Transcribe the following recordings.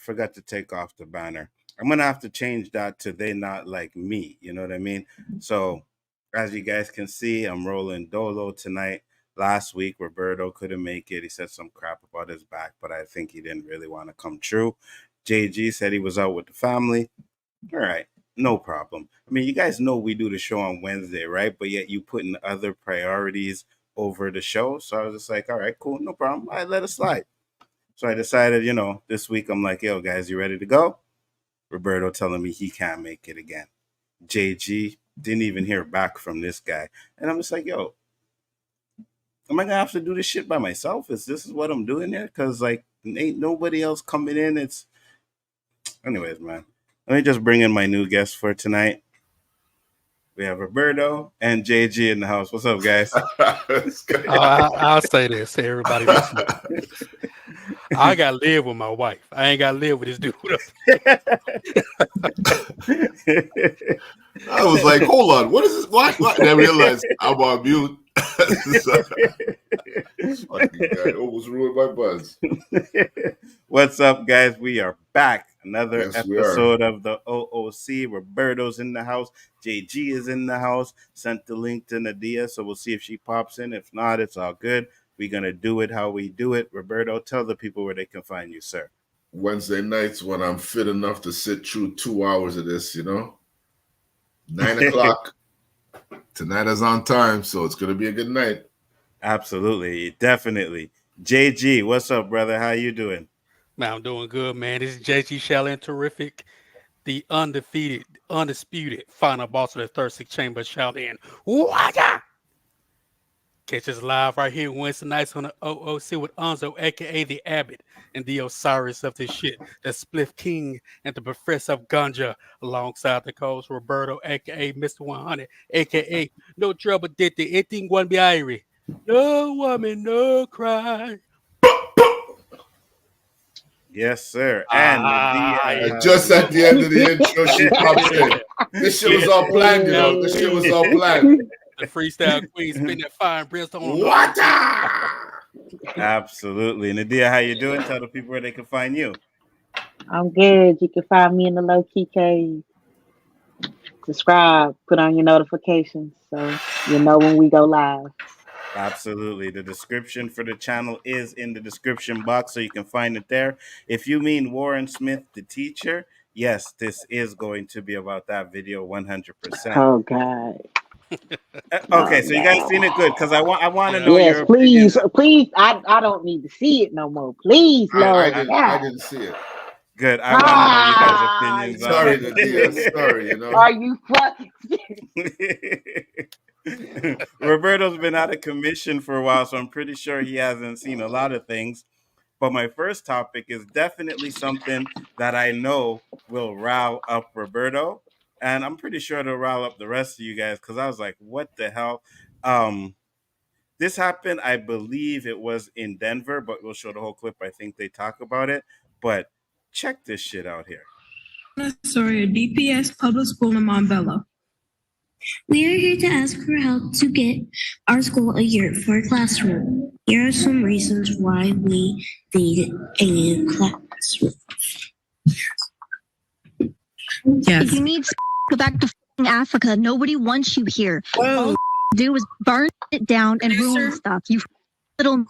forgot to take off the banner. I'm gonna have to change that to "They Not Like Me." You know what I mean? So, as you guys can see, I'm rolling Dolo tonight. Last week, Roberto couldn't make it. He said some crap about his back, but I think he didn't really want to come true. JG said he was out with the family. All right, no problem. I mean, you guys know we do the show on Wednesday, right? But yet you put in other priorities over the show. So I was just like, all right, cool, no problem. I let it slide. So I decided, this week I'm like, yo, guys, you ready to go? Roberto telling me he can't make it again. JG didn't even hear back from this guy. And I'm just like, yo, am I going to have to do this shit by myself? This is what I'm doing here? Because, like, ain't nobody else coming in. Anyways, man. Let me just bring in my new guest for tonight. We have Roberto and JG in the house. What's up, guys? I'll say this to everybody listening. I got to live with my wife. I ain't got to live with this dude. I was like, hold on. What is this? What? And I realized I'm on mute. This fucking guy almost ruined my buzz. What's up, guys? We are back. Another episode of the OOC. Roberto's in the house. JG is in the house. Sent the link to Nadia, so we'll see if she pops in. If not, it's all good. We're going to do it how we do it. Roberto, tell the people where they can find you, sir. Wednesday nights when I'm fit enough to sit through 2 hours of this, 9 o'clock. Tonight is on time, so it's going to be a good night. Absolutely. Definitely. JG, what's up, brother? How you doing? Man, I'm doing good, man. This is JG Shallon, terrific. The undefeated, undisputed final boss of the 36 Chamber, Shallon. Wada! Catch us live right here Wednesday nights on the OOC with Nzo, a.k.a. the Abbott, and the Osiris of this shit, the Spliff King, and the Professor of Ganja, alongside the co-host Roberto, a.k.a. Mr. 100, a.k.a. No Trouble Diddy, anything one be irie. No woman, no cry. Yes, sir. And just at the end of the intro, she pops in. This shit was all planned, This shit was all planned. The freestyle queen spinning that fire and brimstone. What? Absolutely. Nadia, how you doing? Tell the people where they can find you. I'm good. You can find me in the LOWKEY cave. Subscribe, put on your notifications so you know when we go live. Absolutely. The description for the channel is in the description box, so you can find it there. If you mean Warren Smith, the teacher, yes, this is going to be about that video 100%. Oh, God. Okay, so you guys seen it good, because I want to know your please, opinions. please. I don't need to see it no more. Please, Lord. I didn't see it. Good. I want to know you guys' opinions. Sorry, Nadia. Sorry, Are you fucking... Roberto's been out of commission for a while, so I'm pretty sure he hasn't seen a lot of things. But my first topic is definitely something that I know will rile up Roberto, and I'm pretty sure it'll rile up the rest of you guys, because I was like, what the hell? This happened, I believe it was in Denver, but we'll show the whole clip. I think they talk about it. But check this shit out here. Sorry, a DPS public school in Montbello. We are here to ask for help to get our school a year for a classroom. Here are some reasons why we need a new classroom. Yes. If you need to go back to Africa, nobody wants you here. All you do is burn it down and ruin stuff. You little...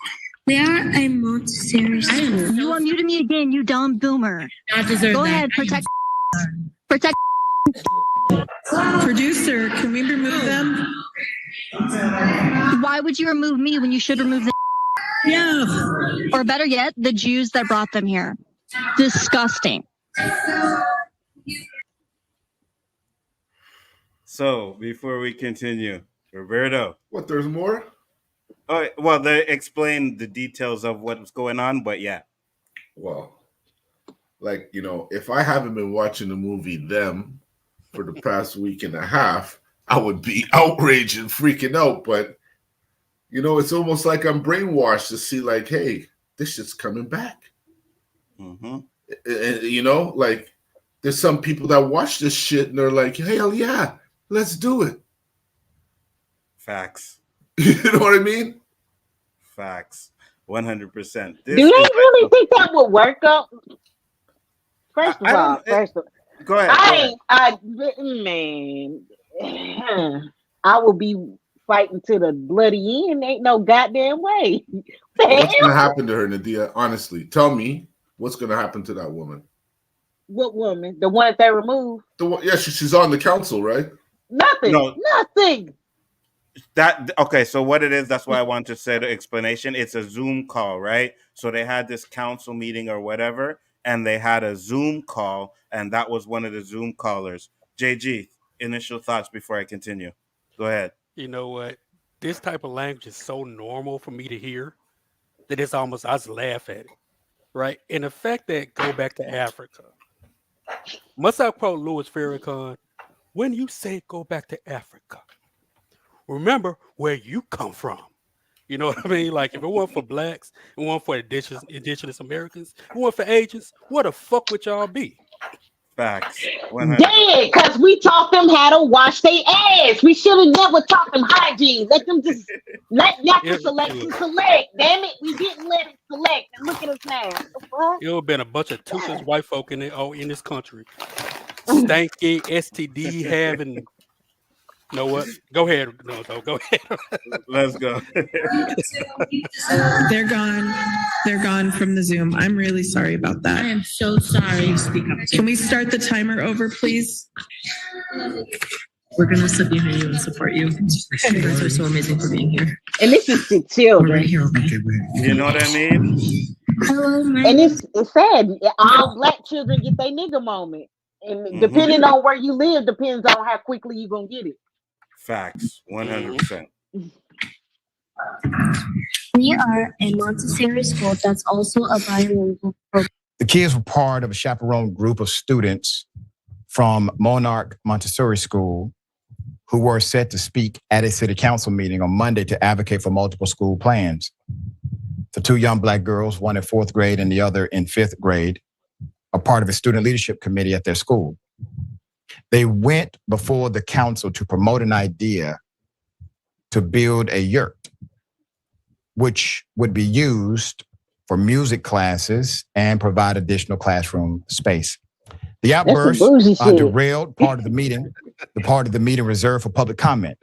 We are a Montessori school. You unmuted me again, you dumb boomer. Go ahead, protect. Producer, can we remove them? Why would you remove me when you should remove them? Yeah. Or better yet, the Jews that brought them here. Disgusting. So, before we continue, Roberto. What, there's more? Oh, well, they explained the details of what's going on, but yeah. Well, like, if I haven't been watching the movie Them for the past week and a half, I would be outraged and freaking out. But, it's almost like I'm brainwashed to see, like, hey, this shit's coming back. Mm-hmm. And, like, there's some people that watch this shit and they're like, hell yeah, let's do it. Facts. You know what I mean? Facts. 100%. Do they really think that would work out? First of I all, don't. Go ahead. Man, I will be fighting to the bloody end. Ain't no goddamn way. What's gonna happen to her, Nadia? Honestly, tell me what's gonna happen to that woman. What woman? The one that they removed? Yeah, she's on the council, right? Nothing. No. Nothing. Okay, so what it is, that's why I wanted to say the explanation. It's a Zoom call, right? So they had this council meeting or whatever, and they had a Zoom call, and that was one of the Zoom callers. JG, initial thoughts before I continue. Go ahead. You know what? This type of language is so normal for me to hear that it's almost, I just laugh at it, right? And the fact that go back to Africa, must I quote Louis Farrakhan, when you say go back to Africa, remember where you come from. You know what I mean? Like, if it weren't for blacks, it weren't for indigenous Americans, it weren't for Asians, what the fuck would y'all be? Facts. Dead, because we taught them how to wash their ass. We should have never taught them hygiene. Let them just let the selection select. Damn it, we didn't let it select. And look at us now. It would have been a bunch of toothless white folk in this country. Stanky, STD having. You know what? Go ahead. No, go ahead. Let's go. They're gone. They're gone from the Zoom. I'm really sorry about that. I am so sorry. Can we start the timer over, please? We're going to sit behind you and support you. You guys are so amazing for being here. And this is the children. We're right here. Okay, you know what I mean? Hello, and it's sad. All black children get their nigga moment. And depending on where you live, depends on how quickly you're going to get it. Facts. 100%. We are a Montessori school that's also a bilingual program. The kids were part of a chaperone group of students from Monarch Montessori School who were set to speak at a city council meeting on Monday to advocate for multiple school plans. The two young black girls, one in 4th grade and the other in 5th grade, are part of a student leadership committee at their school. They went before the council to promote an idea to build a yurt, which would be used for music classes and provide additional classroom space. The outburst derailed part of the meeting, the part of the meeting reserved for public comment,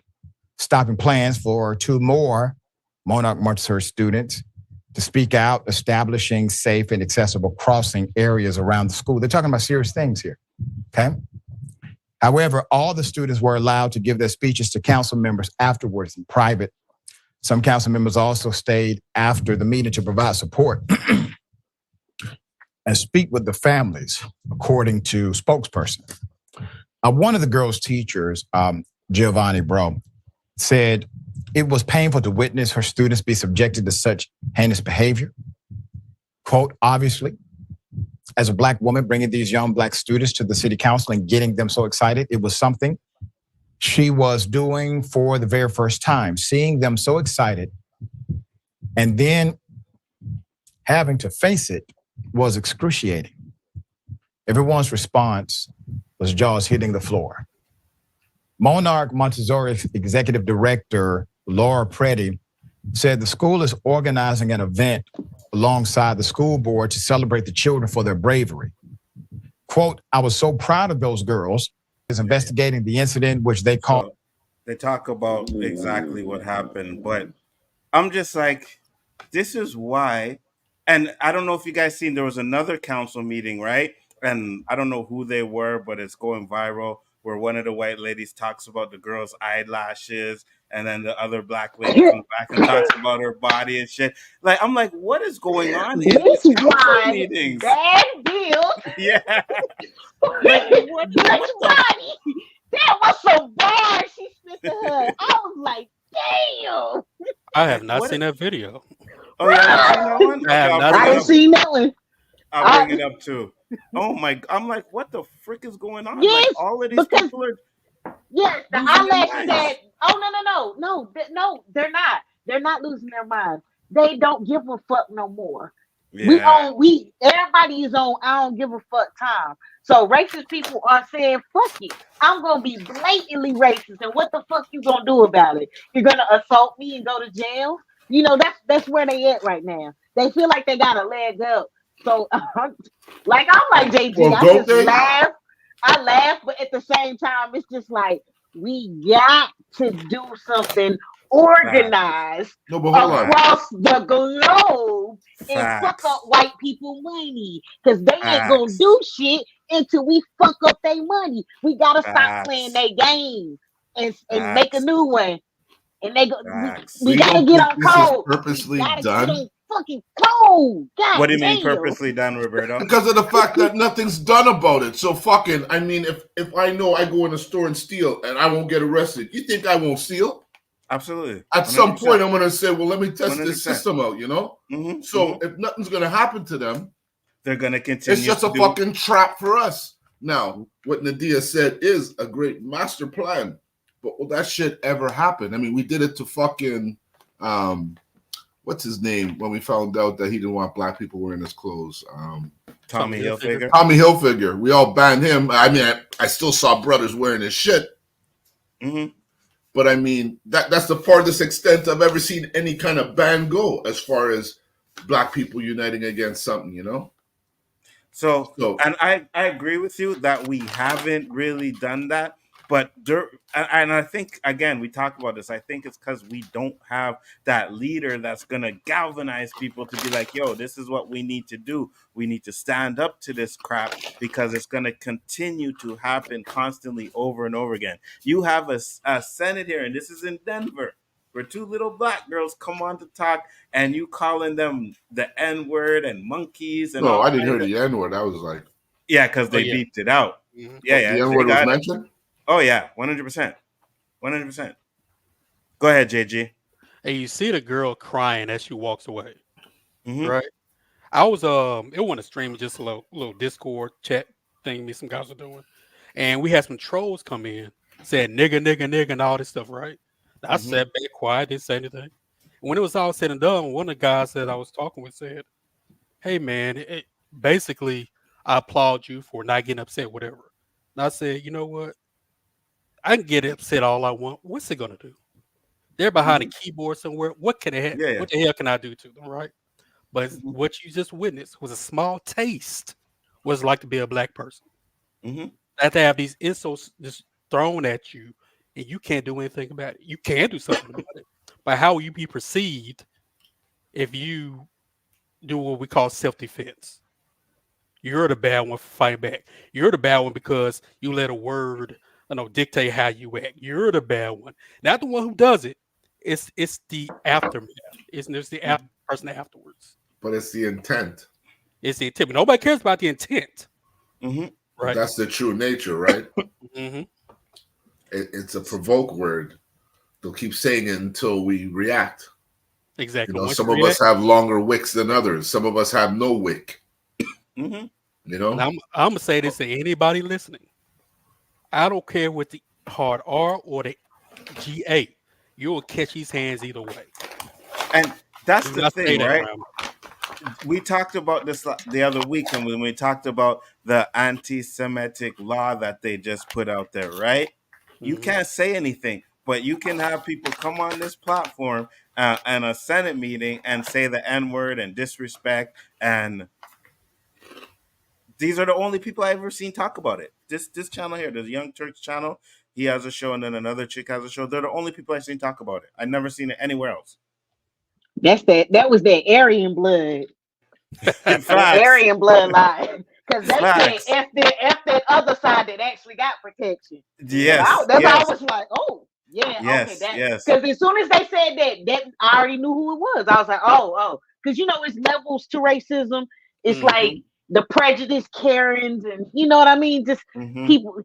stopping plans for 2 more Monarch Montessori students to speak out, establishing safe and accessible crossing areas around the school. They're talking about serious things here, okay? However, all the students were allowed to give their speeches to council members afterwards in private. Some council members also stayed after the meeting to provide support and speak with the families, according to spokesperson. One of the girls' teachers, Giovanni Bro, said it was painful to witness her students be subjected to such heinous behavior. Quote, obviously, as a black woman bringing these young black students to the city council and getting them so excited, it was something she was doing for the very first time, seeing them so excited and then having to face it was excruciating. Everyone's response was jaws hitting the floor. Monarch Montessori Executive Director Laura Preddy said the school is organizing an event alongside the school board to celebrate the children for their bravery. Quote, I was so proud of those girls. Is investigating the incident, which they call. So they talk about exactly what happened, but I'm just like, this is why. And I don't know if you guys seen, there was another council meeting, right? And I don't know who they were, but it's going viral, where one of the white ladies talks about the girl's eyelashes, and then the other black lady comes back and talks about her body and shit. Like, I'm like, what is going on in these council meetings? Bad deal. Yeah. Like, what that was so bad. She spit to her. I was like, damn. I have not seen that video. Oh, yeah, I haven't seen that one. I'll bring it up too. Oh my! I'm like, what the frick is going on? Yes, like, all of these people are. Yes, the eyelashes that. Oh no! They're not. They're not losing their mind. They don't give a fuck no more. Yeah. Everybody is on I don't give a fuck time. So racist people are saying, fuck it. I'm gonna be blatantly racist, and what the fuck you gonna do about it? You're gonna assault me and go to jail? You know, that's where they at right now. They feel like they got a leg up. So, like I'm like JG, Well, I don't just they? laugh. I laugh, but at the same time, it's just like we got to do something organized No, but hold on. across the globe and fuck Facts. up white people money because they ain't gonna Facts. do shit until we fuck up their money. We gotta stop playing Facts. their game and make a Facts. new one. And they go, Facts. we You gotta don't get think on this is code. We purposely gotta get done? on fucking code. God What do you mean damn. purposely done, Roberto? Because of the fact that nothing's done about it. So fucking, I mean, if I know I go in a store and steal and I won't get arrested, you think I won't steal? Absolutely. At 100%. some point, I'm gonna say, well, let me test 100%. this system out, you know? Mm-hmm. So if nothing's gonna happen to them, they're gonna continue. it's just a fucking trap for us. Now, what Nadia said is a great master plan, but will that shit ever happen? I mean, we did it to fucking what's his name when we found out that he didn't want black people wearing his clothes. Tommy Hilfiger. Tommy Hilfiger. We all banned him. I mean, I still saw brothers wearing his shit. Mm-hmm. But I mean, that's the farthest extent I've ever seen any kind of ban go as far as black people uniting against something, you know? So and I agree with you that we haven't really done that. But and I think, again, we talk about this. I think it's because we don't have that leader that's going to galvanize people to be like, yo, this is what we need to do. We need to stand up to this crap because it's going to continue to happen constantly over and over again. You have a Senate here, and this is in Denver, where two little black girls come on to talk, and you calling them the N-word and monkeys and no, all. I didn't hear the N-word. I was like, yeah, because they beeped it out. Mm-hmm. Yeah, the N-word was mentioned. Oh yeah, 100%, 100%. Go ahead, JG. And you see the girl crying as she walks away, Mm-hmm. right? I was it wasn't a stream, just a little Discord chat thing me some guys were doing, and we had some trolls come in, said nigga, nigga, nigga, and all this stuff, right? I sat back quiet, didn't say anything. When it was all said and done, one of the guys that I was talking with said, "Hey man, basically, I applaud you for not getting upset, whatever." And I said, you know what? I can get upset all I want. What's it gonna do? They're behind a keyboard somewhere. What can it? What the hell can I do to them, right? But what you just witnessed was a small taste what it's like to be a black person. Mm-hmm. That to have these insults just thrown at you, and you can't do anything about it. You can do something about it, but how will you be perceived if you do what we call self-defense? You're the bad one for fighting back. You're the bad one because you let a word, dictate how you act. You're the bad one, not the one who does it. It's the aftermath. It's the person afterwards. But it's the intent. It's the intent. But nobody cares about the intent. Mm-hmm. Right. That's the true nature, right? Mm-hmm. It's a provoke word. They'll keep saying it until we react. Exactly. Some of us have longer wicks than others. Some of us have no wick. Mm-hmm. I'm gonna say this to anybody listening. I don't care what the hard R or the GA. You'll catch his hands either way. And that's the thing, right? We talked about this the other week, and when we talked about the anti-Semitic law that they just put out there, right? Mm-hmm. You can't say anything, but you can have people come on this platform and a Senate meeting and say the N-word and disrespect, and these are the only people I've ever seen talk about it. This channel here, the Young Turks channel, he has a show, and then another chick has a show. They're the only people I've seen talk about it. I've never seen it anywhere else. That was that Aryan blood. Aryan bloodline. Because they said F that other side that actually got protection. Yes. That's why I was like, oh, yeah, yes, okay. Yes. Because as soon as they said that I already knew who it was. I was like, oh. Because it's levels to racism. It's like the prejudice Karens and you know what I mean? Just people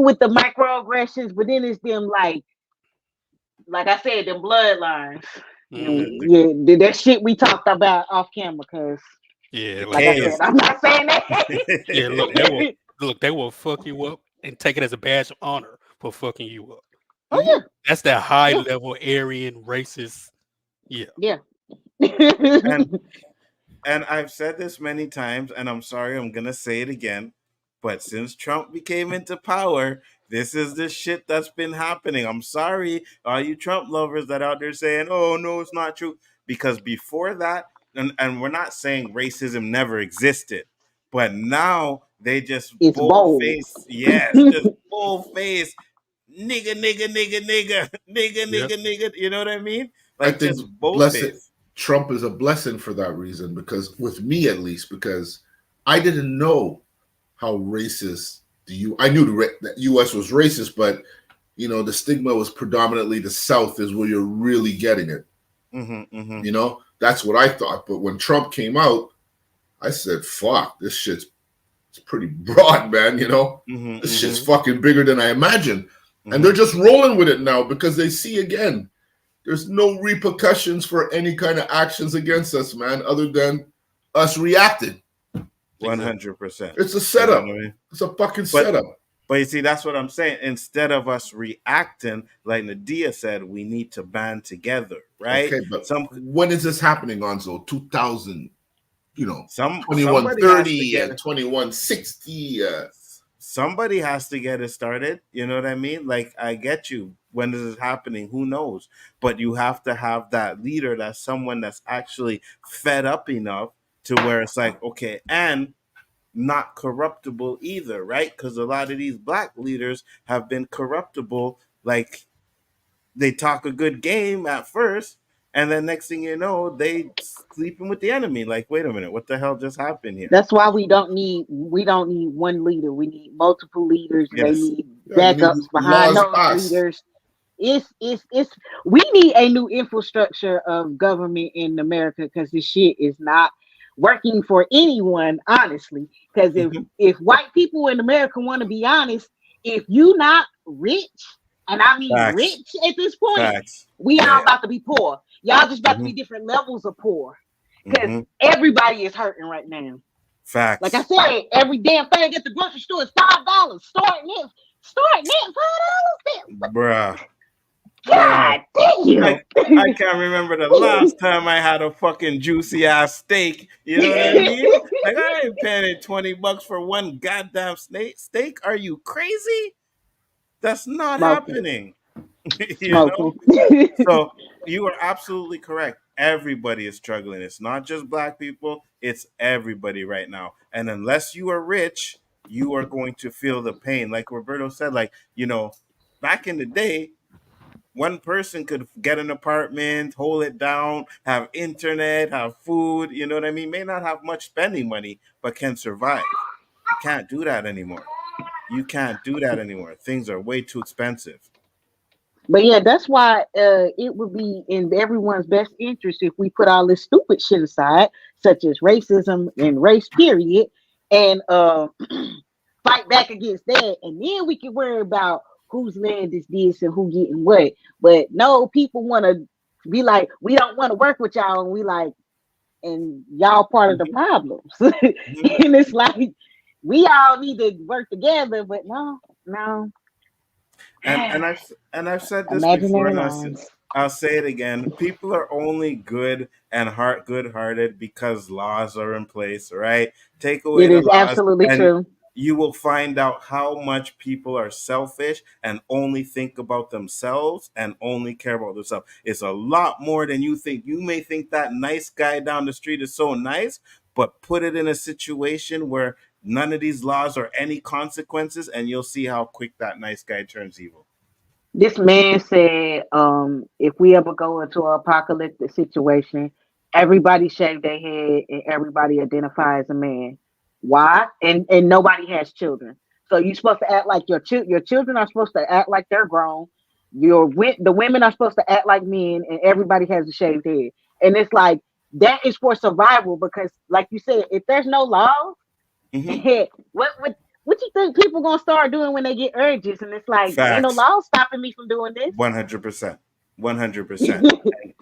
with the microaggressions, but then it's them like I said, them bloodlines. Yeah, that shit we talked about off camera, because like I said, I'm not saying that. Yeah, they will fuck you up and take it as a badge of honor for fucking you up. Oh yeah, that's that high level Aryan racist. Yeah. And I've said this many times, and I'm sorry, I'm gonna say it again. But since Trump became into power, this is the shit that's been happening. I'm sorry, all you Trump lovers that out there saying, "Oh no, it's not true," because before that, and we're not saying racism never existed, but now they just It's bold. face, yes, just full face, nigga, nigga, nigga, nigga, nigga, Yep. nigga, nigga. You know what I mean? I Like think just bold face. Trump is a blessing for that reason, because with me at least, because I didn't know how racist I knew the U.S. was racist, but you know the stigma was predominantly the South is where you're really getting it. You know, that's what I thought. But when Trump came out, I said, "Fuck, this shit's pretty broad, man." You know, this shit's fucking bigger than I imagined, and they're just rolling with it now because they see again. There's no repercussions for any kind of actions against us, man, other than us reacting. 100%. It's a setup. You know what I mean? It's a fucking setup. But you see, that's what I'm saying. Instead of us reacting, like Nadia said, we need to band together, right? Okay, but when is this happening, Nzo? 2000, you know, 2130 and 2160. Somebody has to get it started. You know what I mean? Like, I get you. When this is happening, who knows? But you have to have that leader, that's someone that's actually fed up enough to where it's like, okay, and not corruptible either, right? Because a lot of these black leaders have been corruptible. Like, they talk a good game at first, and then next thing you know, they sleeping with the enemy. Like, wait a minute, what the hell just happened here? That's why we don't need one leader. We need multiple leaders. Yes. They need backups behind those leaders. We need a new infrastructure of government in America, because this shit is not working for anyone, honestly. Because if white people in America want to be honest, if you not rich, and I mean rich at this point, we all about to be poor. Y'all just about to be different levels of poor, because everybody is hurting right now. Facts. Like I said, every damn thing at the grocery store is $5. Starting at $5. Bruh. God damn! I can't remember the last time I had a fucking juicy ass steak. You know what I mean? Like, I ain't paying $20 for one goddamn steak. Are you crazy? That's not happening. You know? So you are absolutely correct. Everybody is struggling. It's not just black people, it's everybody right now. And unless you are rich, you are going to feel the pain. Like Roberto said, like, you know, back in the day, one person could get an apartment, hold it down, have internet, have food, you know what I mean? May not have much spending money, but can survive. You can't do that anymore. Things are way too expensive. But yeah, that's why it would be in everyone's best interest if we put all this stupid shit aside, such as racism and race, period, and fight back against that. And then we can worry about whose land is this and who getting what. But no, people want to be like, we don't want to work with y'all, and we like, and y'all part of the problems. And it's like, we all need to work together, but no. And I've said this before, and I'll say it again. People are only good and good-hearted because laws are in place, right? Take away the laws, absolutely true. You will find out how much people are selfish and only think about themselves and only care about themselves. It's a lot more than you think. You may think that nice guy down the street is so nice, but put it in a situation where none of these laws are any consequences, and you'll see how quick that nice guy turns evil. This man said, if we ever go into an apocalyptic situation, everybody shave their head and everybody identify as a man. Why? And nobody has children. So you're supposed to act like your children are supposed to act like they're grown. The women are supposed to act like men, and everybody has a shaved head. And it's like, that is for survival, because like you said, if there's no laws, what you think people gonna start doing when they get urges? And it's like, ain't no law stopping me from doing this. 100%.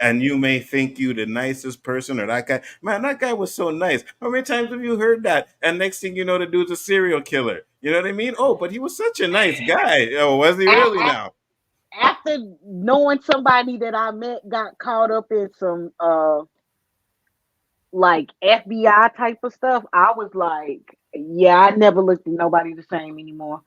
And you may think you the nicest person, or that guy. Man, that guy was so nice. How many times have you heard that? And next thing you know, the dude's a serial killer. You know what I mean? Oh, but he was such a nice guy. Oh, was he really now? After knowing somebody that I met got caught up in some like FBI type of stuff, I was like, yeah, I never looked at nobody the same anymore.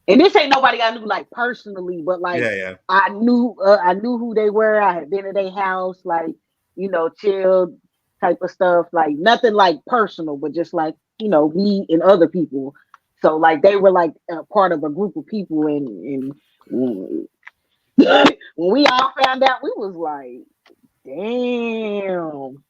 And this ain't nobody I knew like personally, but like I knew who they were. I had been at their house, like, you know, chilled, type of stuff. Like nothing like personal, but just like, me and other people. So like they were like a part of a group of people, and when we all found out, we was like, damn.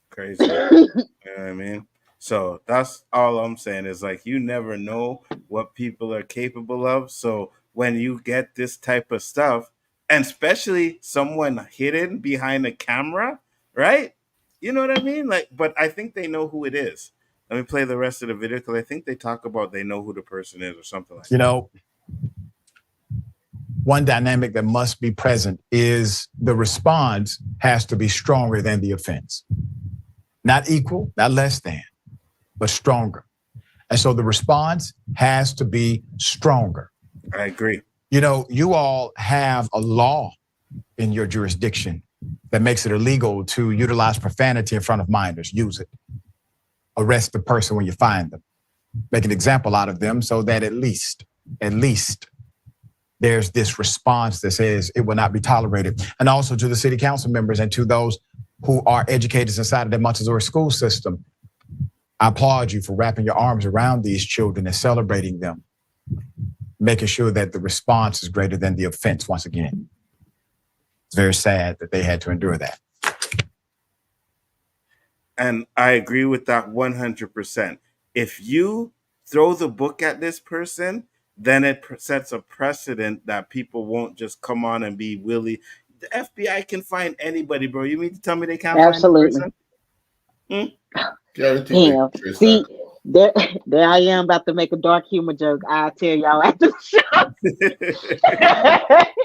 Crazy. You know what I mean? So that's all I'm saying is like you never know what people are capable of. So when you get this type of stuff, and especially someone hidden behind a camera, right? You know what I mean? Like, but I think they know who it is. Let me play the rest of the video because I think they talk about they know who the person is or something like that. One dynamic that must be present is the response has to be stronger than the offense. Not equal, not less than, but stronger. And so the response has to be stronger. I agree. You all have a law in your jurisdiction that makes it illegal to utilize profanity in front of minors. Use it. Arrest the person when you find them. Make an example out of them so that at least there's this response that says it will not be tolerated. And also to the city council members and to those who are educators inside of the Montessori school system, I applaud you for wrapping your arms around these children and celebrating them, making sure that the response is greater than the offense once again. It's very sad that they had to endure that. And I agree with that 100%. If you throw the book at this person, then it sets a precedent that people won't just come on and be willy. The FBI can find anybody, bro. You mean to tell me they can't find the person? Damn. See, there I am about to make a dark humor joke. I'll tell y'all after the show.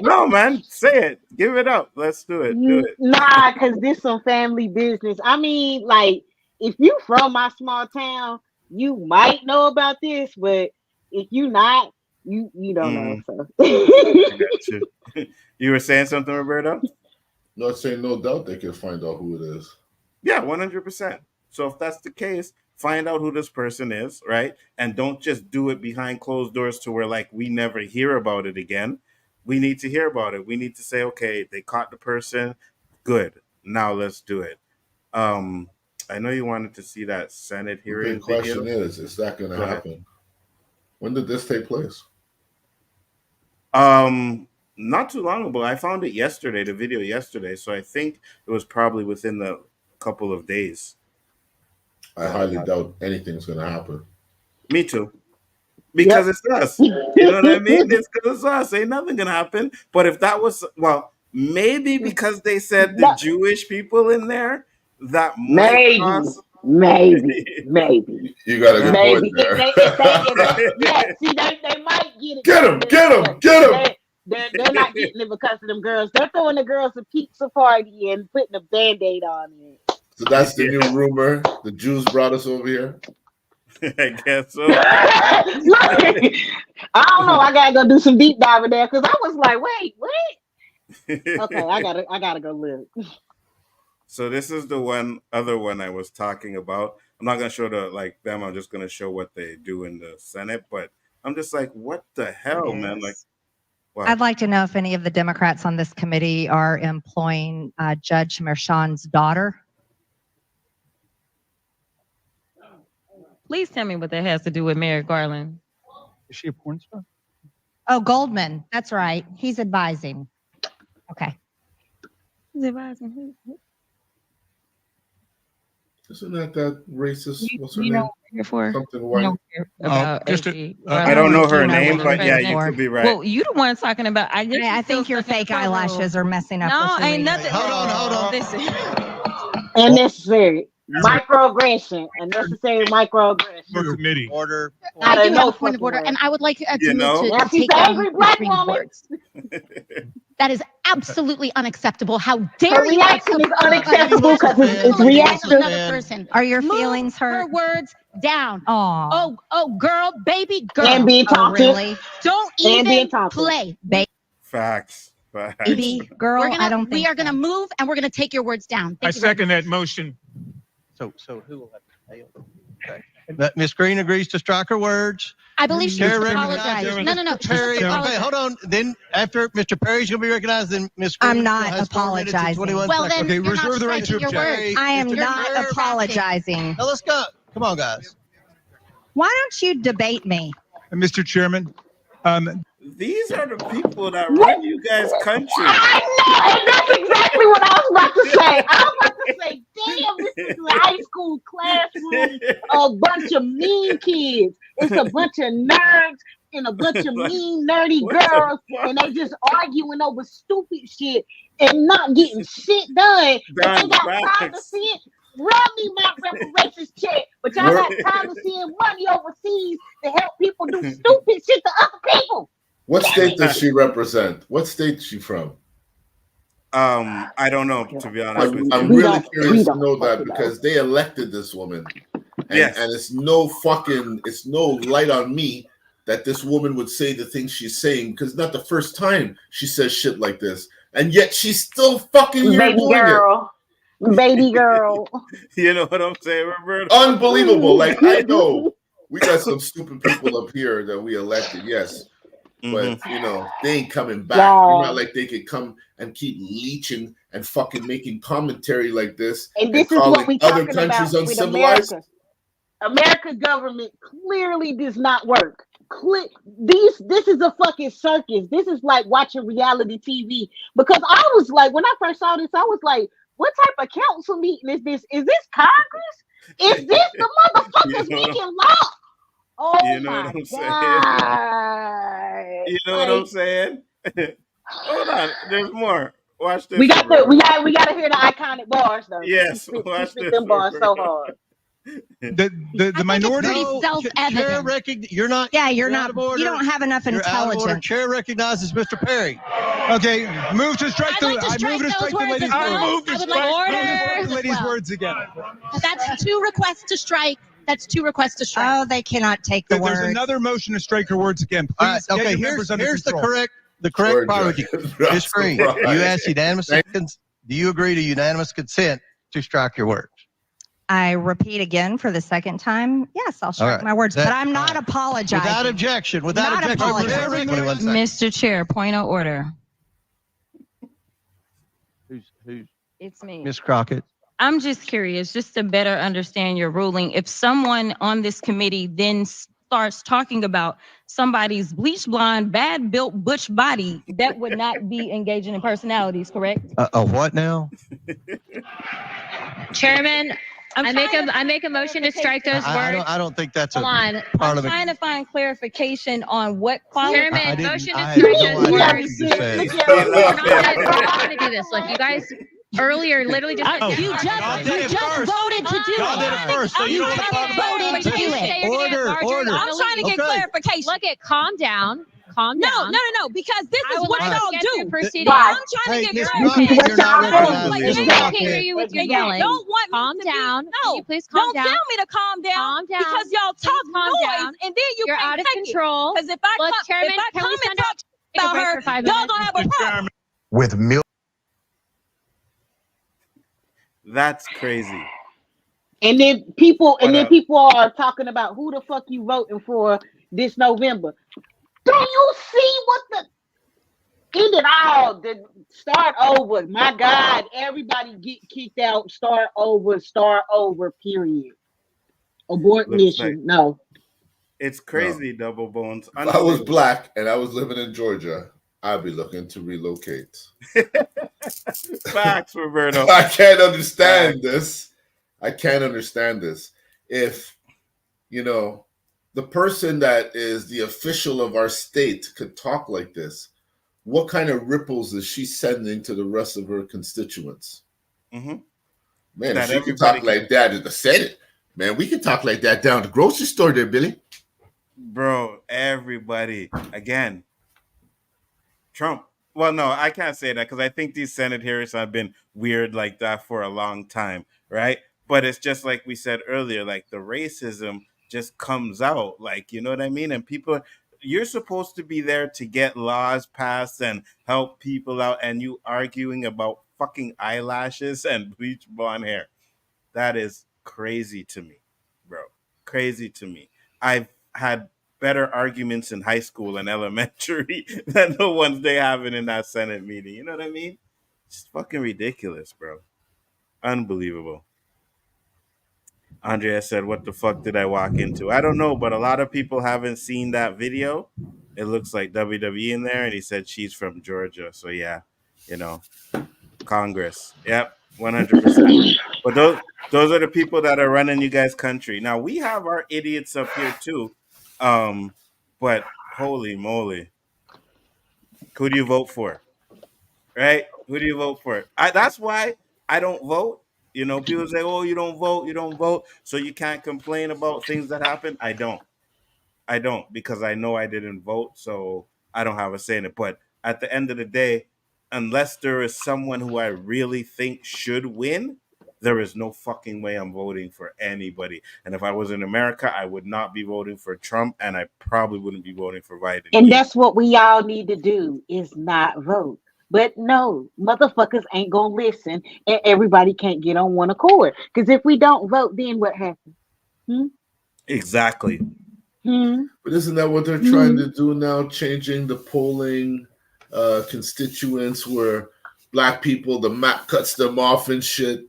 No, man, say it. Give it up. Let's do it. Do it. Nah, because this some family business. I mean, like, if you from my small town, you might know about this, but if you not, you don't know. So. You were saying something, Roberto? No, saying no doubt they can find out who it is. Yeah, 100%. So if that's the case, find out who this person is, right? And don't just do it behind closed doors to where like we never hear about it again. We need to hear about it. We need to say, okay, they caught the person. Good. Now let's do it. I know you wanted to see that Senate hearing. The question is that going to happen? When did this take place? Not too long ago. I found it yesterday, the video yesterday. So I think it was probably within the couple of days. I highly doubt anything's going to happen. Me too. Because it's us. You know what I mean? It's because it's us. Ain't nothing going to happen. But if that was, well, maybe because they said the Jewish people in there, that maybe. You got a good point there. See, they might get it. Get him. They're not getting it because of them girls. They're throwing the girls a pizza party and putting a Band-Aid on it. So that's the new rumor. The Jews brought us over here. I guess so. I don't know. I gotta go do some deep diving there because I was like, wait, what? Okay, I gotta go look. So this is the other one I was talking about. I'm not gonna show them. I'm just gonna show what they do in the Senate. But I'm just like, what the hell, man? Like, wow. I'd like to know if any of the Democrats on this committee are employing Judge Merchan's daughter. Please tell me what that has to do with Merrick Garland. Is she a porn star? Oh, Goldman. That's right. He's advising. Okay. He's advising. Isn't that racist? What's her You name? know what we're here for? Something white. I don't know her name, but yeah, you could be right. Well, you the one talking about. I think your fake eyelashes are messing up. No, ain't nothing. Hold on. Listen. Unnecessary. Microaggression. Unnecessary microaggression. Committee. Order. I do have a point of order, and I would like to take angry black woman. words. That is absolutely unacceptable. How Her dare you? reaction is unacceptable because it's reaction. Another person. Are your Move feelings hurt? her words down. Aw. Oh, girl, baby, girl. And being talked to. Really? Don't And being even talked to. play, Facts. Baby, girl, I don't think we are gonna move, and we're gonna take your words down. I second that motion. So who will have to pay? Okay. Miss Green agrees to strike her words. I believe she Chair needs to recognizes apologize. No. Mr. She needs Perry. to Okay, apologize. hold on. Then after Mr. Perry's going to be recognized, then Ms. I'm Cruz not has 4 minutes and apologizing. 21 Well, seconds. then you're not striking your words. I am You're not retracting. apologizing. Now let's go. Come on, guys. Why don't you debate me? Mr. Chairman, these are the people that run you guys' country. I know, and that's exactly what I was about to say. I was about to say, damn, this is a high school classroom, a bunch of mean kids. It's a bunch of nerds and a bunch of mean, nerdy girls, and they just arguing over stupid shit and not getting shit done. But they got time to see it. Run me my reparations check, but y'all got time to send money overseas to help people do stupid shit to other people. What state does she represent? What state is she from? I don't know, to be honest with you. I'm really curious to know that because they elected this woman. And, and it's no light on me that this woman would say the things she's saying, because not the first time she says shit like this. And yet she's still fucking here Baby doing girl. Baby girl. You know what I'm saying, Roberto? Unbelievable. Like, I know we got some stupid people up here that we elected, yes. But, you know, they ain't coming back. Wow. It's not like they could come and keep leeching and fucking making commentary like this. And this is what we other talking countries about with uncivilized. America. America government clearly does not work. This is a fucking circus. This is like watching reality TV. Because I was like, when I first saw this, I was like, what type of council meeting is this? Is this Congress? Is this the motherfuckers making law? Oh you know my what I'm God. saying? You know what I'm saying? Hold on, there's more. Watch this. We gotta hear the iconic bars though. Yes, watch this. Them bars so hard. The minority. You're not. Yeah, you're not. Order. You don't have enough You're out of order. intelligence. Chair recognizes Mr. Perry. Okay, move to strike the. I move to strike the lady's words. Move to strike Order. the lady's words again. That's 2 requests to strike. That's 2 requests to strike. Oh, they cannot take the There's word. another motion to strike her words again. Please. All right, okay, here's the correct priority. Ms. Green, you asked unanimous. Do you agree to unanimous consent to strike your words? I repeat again for the second time. Yes, I'll strike my words, but I'm not apologizing. Without objection. Not apologizing. Mr. Chair, point of order. Who's? It's me. Ms. Crockett. I'm just curious, just to better understand your ruling. If someone on this committee then starts talking about somebody's bleach blonde, bad built butch body, that would not be engaging in personalities, correct? A what now? Chairman, I make a motion to strike those words. I don't think that's Hold on. part I'm of it. trying to find clarification on what quality. Chairman, motion to I strike had those no idea words. what you said. We're not going to do this. Look, you guys earlier literally just You just voted to do Y'all did it first, so you don't just voted to do it. Order. I'm trying to get clarification. Look at calm down. Calm down. No, because this is what y'all do. Why? I'm trying to get clarification. You're not recognized. I can't hear you with your yelling. Don't want calm down. No, Can you please calm down. Don't tell me to calm down. Calm down. Because y'all talk calm noise, down. and then you're out of control. Because if I Chairman, come can we and send talk take a about break her, for 5 y'all minutes? gonna have a problem. With milk. That's crazy. And then people are talking about who the fuck you voting for this November. Do you see what the end it all? Start over. My God, everybody get kicked out. Start over. Period. Abort mission. No. It's crazy, Double Bones. If I was black and I was living in Georgia, I'd be looking to relocate. Facts, Roberto. I can't understand this. If, the person that is the official of our state could talk like this, what kind of ripples is she sending to the rest of her constituents? Mm-hmm. Man, if she could talk like that in the Senate, man, we could talk like that down at the grocery store there, Billy. Bro, everybody. Again, Trump. Well, no, I can't say that because I think these Senate hearings have been weird like that for a long time, right? But it's just like we said earlier, like the racism just comes out, like, you know what I mean? And people, you're supposed to be there to get laws passed and help people out, and you arguing about fucking eyelashes and bleach blonde hair. That is crazy to me, bro. Crazy to me. I've had better arguments in high school and elementary than the ones they having in that Senate meeting. You know what I mean? It's fucking ridiculous, bro. Unbelievable. Andrea said, "What the fuck did I walk into?" I don't know, but a lot of people haven't seen that video. It looks like WWE in there, and he said she's from Georgia. So yeah, you know, Congress. Yep, 100%. But those are the people that are running you guys' country. Now we have our idiots up here too. But holy moly, who do you vote for? Right? Who do you vote for? That's why I don't vote. You know, people say, "Oh, you don't vote, so you can't complain about things that happen." I don't because I know I didn't vote, so I don't have a say in it. But at the end of the day, unless there is someone who I really think should win, there is no fucking way I'm voting for anybody. And if I was in America, I would not be voting for Trump, and I probably wouldn't be voting for Biden. And that's what we all need to do, is not vote. But no, motherfuckers ain't gonna listen, and everybody can't get on one accord. Because if we don't vote, then what happens? Exactly. But isn't that what they're trying to do now? Changing the polling constituents where black people, the map cuts them off and shit.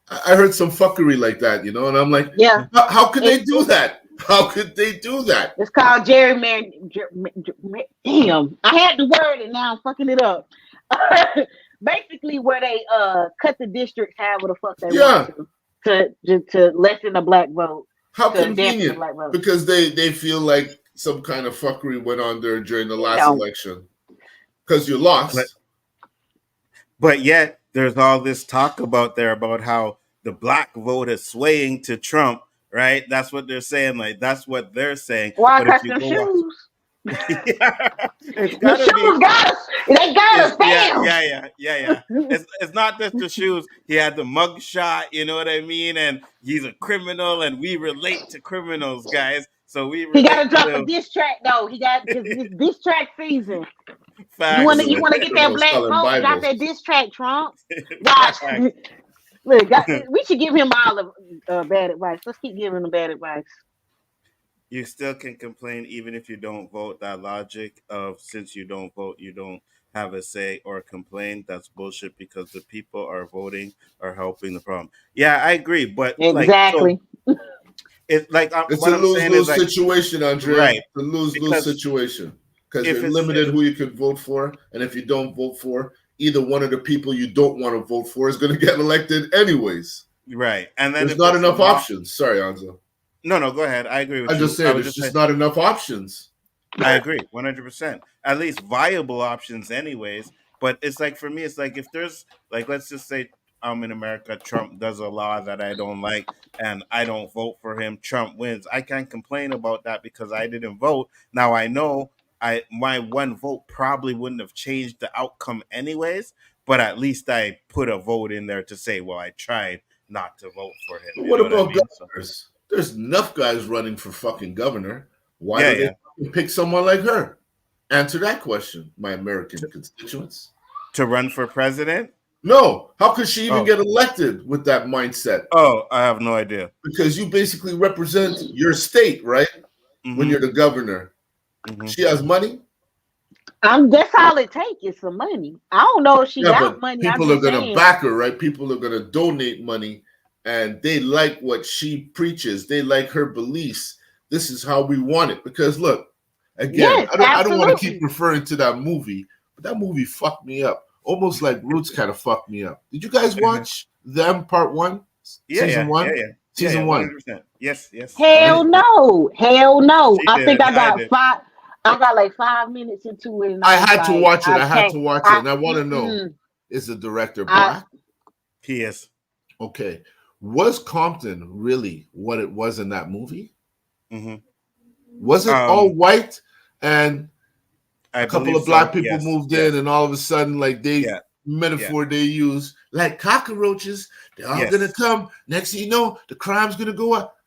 I heard some fuckery like that, you know, and I'm like, yeah, how could they do that? How could they do that? It's called gerrymandering. Damn, I had the word and now I'm fucking it up. Basically, where they cut the districts however the fuck they want to lessen the black vote. How convenient, because they feel like some kind of fuckery went on there during the last election because you lost. But yet there's all this talk about how the black vote is swaying to Trump, right? That's what they're saying. Like, that's what they're saying. Why cut the shoes? They got us down. Yeah. It's not just the shoes. He had the mug shot, you know what I mean? And he's a criminal, and we relate to criminals, guys. So he got to drop a diss track though. He got this diss track season. Facts. You want to get that black vote? Got that diss track, Trump. Watch. Look, we should give him all of bad advice. Let's keep giving him bad advice. You still can complain even if you don't vote. That logic of since you don't vote, you don't have a say or complain, that's bullshit because the people are voting are helping the problem. Yeah, I agree, but exactly. It's like it's a lose-lose situation, Andrea. Right, it's a lose-lose situation because you're limited who you can vote for, and if you don't vote for either one of the people you don't want to vote for is going to get elected anyways. Right, and then there's not enough options. Sorry, Anzo. No, go ahead. I agree with you. I just said there's just not enough options. I agree, 100%. At least viable options, anyways. But it's like for me, it's like if there's like, let's just say I'm in America, Trump does a law that I don't like, and I don't vote for him. Trump wins. I can't complain about that because I didn't vote. Now I know my one vote probably wouldn't have changed the outcome anyways. But at least I put a vote in there to say, well, I tried not to vote for him. What about governors? There's enough guys running for fucking governor. Why do they pick someone like her? Answer that question, my American constituents. To run for president? No. How could she even get elected with that mindset? Oh, I have no idea. Because you basically represent your state, right? Mm-hmm. When you're the governor. Mm-hmm. She has money? That's all it takes is some money. I don't know if she got money. People are going to back her, right? People are going to donate money. And they like what she preaches. They like her beliefs. This is how we want it. Because look, again, I don't want to keep referring to that movie, but that movie fucked me up. Almost like Roots kind of fucked me up. Did you guys watch Them Part 1? Season 1? Season 1. Yes. Hell no. I think I got like 5 minutes into it. And I had to watch it. And I want to know, is the director black? He is. Okay. Was Compton really what it was in that movie? Mm-hmm. Was it all white and a couple of black people moved in and all of a sudden, like they metaphor they use, like cockroaches, they're all gonna come. Next thing you know, the crime's gonna go up.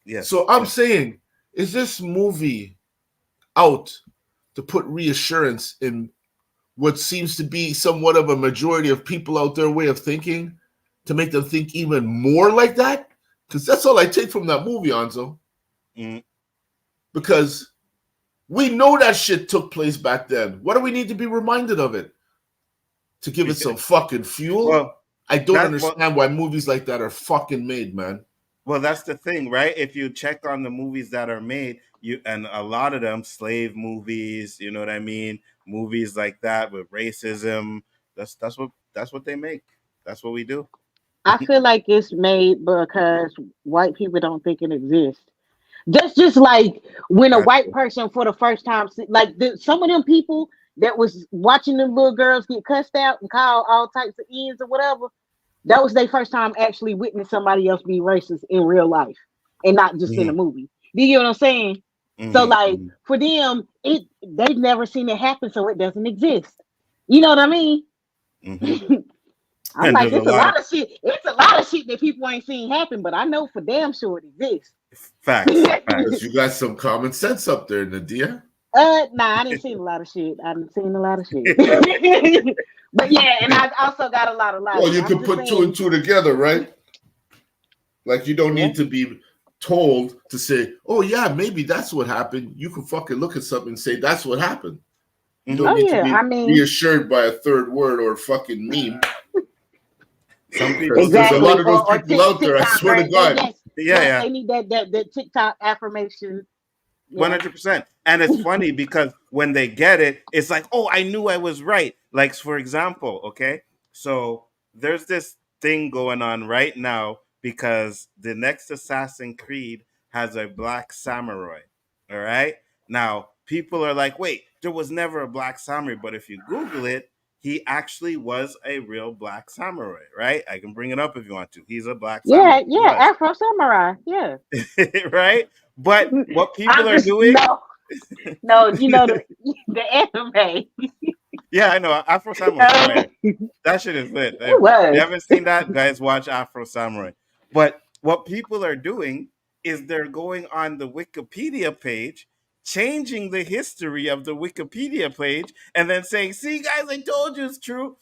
Yes. So I'm saying, is this movie out to put reassurance in what seems to be somewhat of a majority of people out there way of thinking? To make them think even more like that? Because that's all I take from that movie, Anzo. Mm. Because We know that shit took place back then. What do we need to be reminded of it? To give it some fucking fuel? Well, I don't understand why movies like that are fucking made, man. Well, that's the thing, right? If you check on the movies that are made, and a lot of them slave movies, you know what I mean? Movies like that with racism. That's what they make. That's what we do. I feel like it's made because white people don't think it exists. Just like when a white person for the first time, like some of them people that was watching them little girls get cussed out and called all types of ends or whatever, that was their first time actually witnessing somebody else be racist in real life and not just in a movie. Do you get what I'm saying? So like for them, they've never seen it happen, so it doesn't exist. You know what I mean? I'm And like, there's it's a lot of shit. It's a lot of shit that people ain't seen happen, but I know for damn sure it exists. Facts. You got some common sense up there, Nadia. Nah, I didn't see a lot of shit. I didn't see a lot of shit. But yeah, and I also got a lot of lies. Well, you can put two and two together, right? Like you don't need to be told to say, "Oh yeah, maybe that's what happened." You can fucking look at something and say, "That's what happened." You don't need to be reassured by a third word or a fucking meme. Some people, there's a lot of those people out there. I swear to God. They need that TikTok affirmation. 100%. And it's funny because when they get it, it's like, oh, I knew I was right. Like, for example, okay, so there's this thing going on right now because the next Assassin's Creed has a black samurai. All right. Now, people are like, wait, there was never a black samurai. But if you Google it, he actually was a real black samurai, right? I can bring it up if you want to. He's a black samurai. Yeah, Afro samurai. Yeah. Right? But what people are doing... No, you know the anime. Yeah, I know. Afro Samurai. That shit is lit. If you haven't seen that, guys, watch Afro Samurai. But what people are doing is they're going on the Wikipedia page, changing the history of the Wikipedia page, and then saying, see, guys, I told you it's true.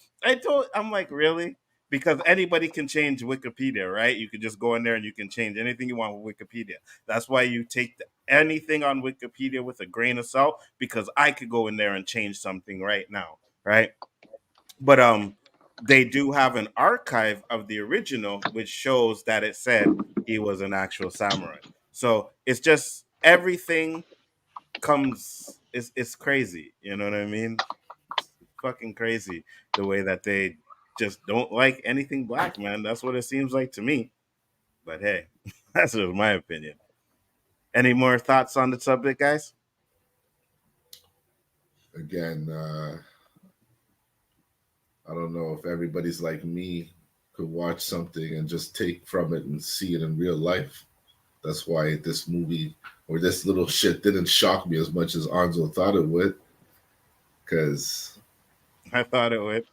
I'm like, really? Because anybody can change Wikipedia, right? You can just go in there and you can change anything you want with Wikipedia. That's why you take anything on Wikipedia with a grain of salt, because I could go in there and change something right now, right? But they do have an archive of the original, which shows that it said he was an actual samurai. So it's just everything comes. It's crazy. You know what I mean? It's fucking crazy the way that they just don't like anything black, man. That's what it seems like to me. But hey, that's just my opinion. Any more thoughts on the subject, guys? Again, I don't know if everybody's like me, could watch something and just take from it and see it in real life. That's why this movie or this little shit didn't shock me as much as Nzo thought it would. Because I thought it would.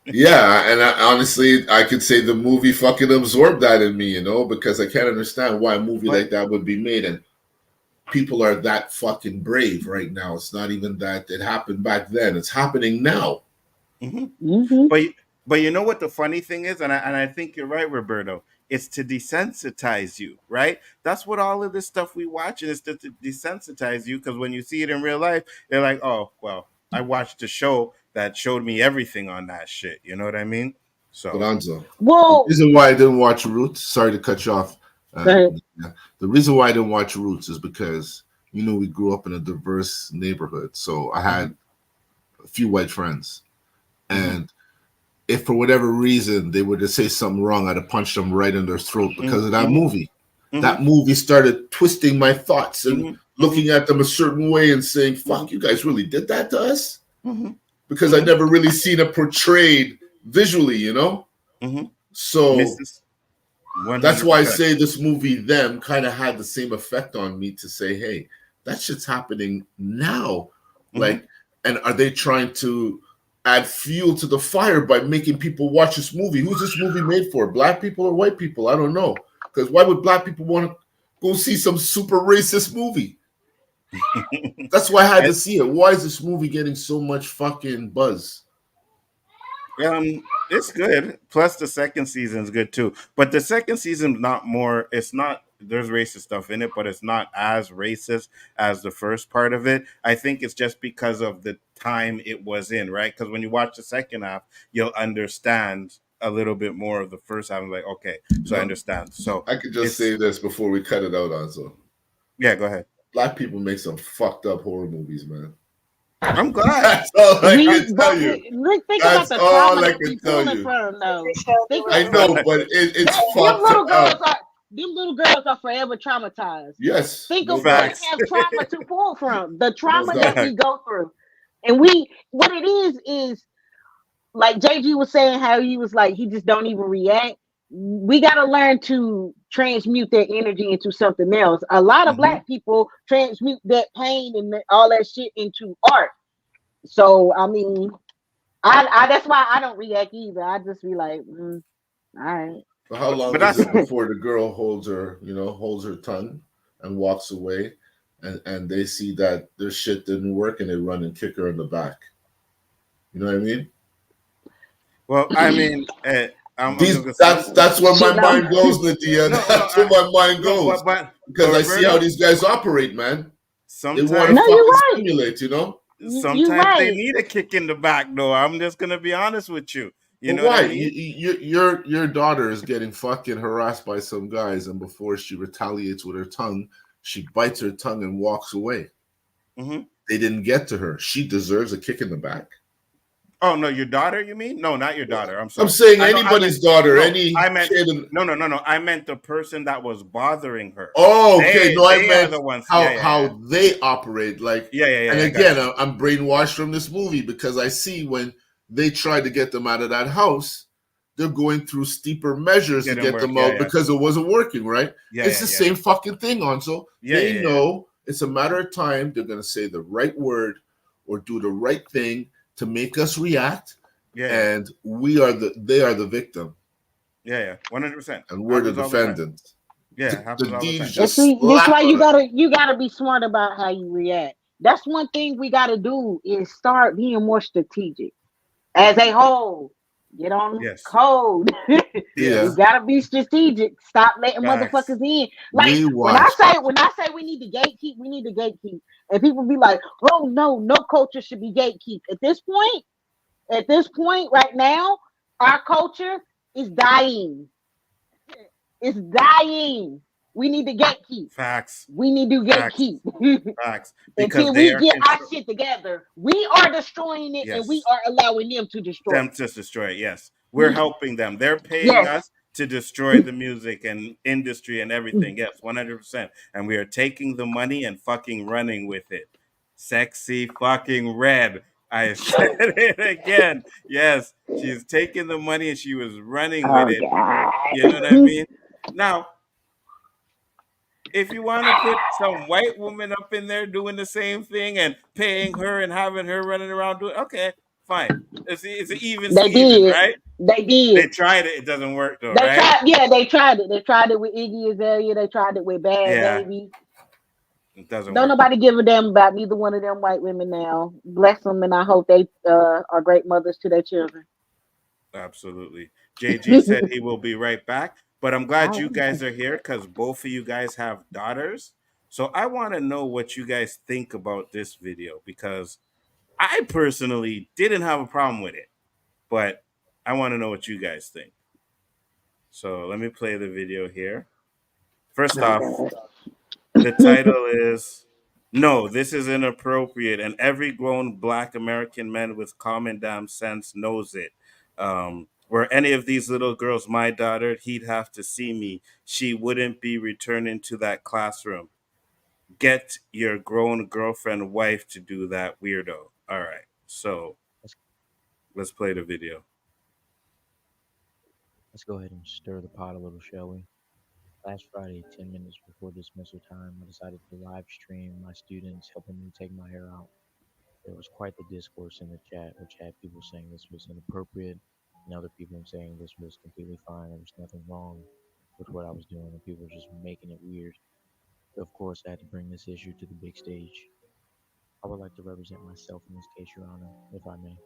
Yeah, and honestly, I could say the movie fucking absorbed that in me, because I can't understand why a movie like that would be made. And people are that fucking brave right now. It's not even that it happened back then. It's happening now. But you know what the funny thing is? And I think you're right, Roberto. It's to desensitize you, right? That's what all of this stuff we watch is to desensitize you, because when you see it in real life, they're like, oh, well, I watched a show that showed me everything on that shit. You know what I mean? So, Alonzo, the reason why I didn't watch Roots, sorry to cut you off. The reason why I didn't watch Roots is because, we grew up in a diverse neighborhood. So I had a few white friends. And if for whatever reason they were to say something wrong, I'd have punched them right in their throat because of that movie. That movie started twisting my thoughts and looking at them a certain way and saying, fuck, you guys really did that to us? Because I never really seen it portrayed visually, So that's why I say this movie then kind of had the same effect on me to say, hey, that shit's happening now. Like, and are they trying to add fuel to the fire by making people watch this movie? Who's this movie made for? Black people or white people? I don't know. Because why would black people want to go see some super racist movie? That's why I had to see it. Why is this movie getting so much fucking buzz? It's good. Plus the second season is good too. But the second season's it's not there's racist stuff in it, but it's not as racist as the first part of it. I think it's just because of the time it was in, right? Because when you watch the second half, you'll understand a little bit more of the first half. I'm like, okay, so I understand. So I could just say this before we cut it out, Anzo. Yeah, go ahead. Black people make some fucked up horror movies, man. I'm glad. That's all I can tell you. Think That's about the all trauma I that we can tell pulling you. from, though. I know, but it's fucked up. Them little girls are forever traumatized. Yes. Think No of what facts. have trauma to pull from. The trauma No that we go through. And what it is like JG was saying, how he was like, he just don't even react. We got to learn to transmute that energy into something else. A lot of black people transmute that pain and all that shit into art. So, I mean, I that's why I don't react either. I just be like, all right. But how long is it before the girl holds her tongue and walks away, and they see that their shit didn't work and they run and kick her in the back? You know what I mean? Well, I mean, that's where my mind goes, Nadia. That's where my mind goes. Because I see how these guys operate, man. Sometimes they want to fucking stimulate, you know? Sometimes they need a kick in the back, though. I'm just gonna be honest with you. You know why? What I mean? Your daughter is getting fucking harassed by some guys, and before she retaliates with her tongue, she bites her tongue and walks away. Mm-hmm. They didn't get to her. She deserves a kick in the back. Oh no, your daughter? You mean? No, not your daughter. I'm sorry. I'm saying anybody's daughter. No. I meant the person that was bothering her. Oh, okay. I meant the ones. How they operate. Like, and again, I'm brainwashed from this movie because I see when they tried to get them out of that house, they're going through steeper measures to get them out because it wasn't working, right? It's the same fucking thing, Anzo. They know it's a matter of time. They're going to say the right word or do the right thing to make us react, and they are the victim. 100%. And we're the defendant. That's why you gotta be smart about how you react. That's one thing we gotta do is start being more strategic as a whole. Get on code. You gotta be strategic. Stop letting motherfuckers in. Like when I say we need to gatekeep, we need to gatekeep. And people be like, oh no culture should be gatekeep. At this point right now, our culture is dying. It's dying. We need to gatekeep. Facts. We need to gatekeep. Facts. Until we get our shit together. We are destroying it and we are allowing them to destroy it. Yes. We're helping them. They're paying us to destroy the music and industry and everything. Yes, 100%. And we are taking the money and fucking running with it. Sexy fucking red. I said it again. Yes, she's taking the money and she was running with it. God. You know what I mean? Now, if you want to put some white woman up in there doing the same thing and paying her and having her running around doing, okay, fine. It's an even Steven, right? They did. They tried it. It doesn't work though, they right? They tried it. They tried it with Iggy Azalea. They tried it with Bad Baby. It doesn't Don't work. Nobody give a damn about neither one of them white women now. Bless them, and I hope they are great mothers to their children. Absolutely. JG said he will be right back, but I'm glad you guys are here because both of you guys have daughters. So I want to know what you guys think about this video because I personally didn't have a problem with it, but I want to know what you guys think. So let me play the video here. First off, the title is "No, This is Inappropriate," and every grown Black American man with common damn sense knows it. Were any of these little girls my daughter, he'd have to see me. She wouldn't be returning to that classroom. Get your grown girlfriend wife to do that, weirdo. All right, so let's play the video. Let's go ahead and stir the pot a little, shall we? Last Friday, 10 minutes before dismissal time, I decided to live stream my students helping me take my hair out. There was quite the discourse in the chat, which had people saying this was inappropriate and other people saying this was completely fine. There was nothing wrong with what I was doing, and people were just making it weird. So of course, I had to bring this issue to the big stage. I would like to represent myself in this case, Your Honor, if I may.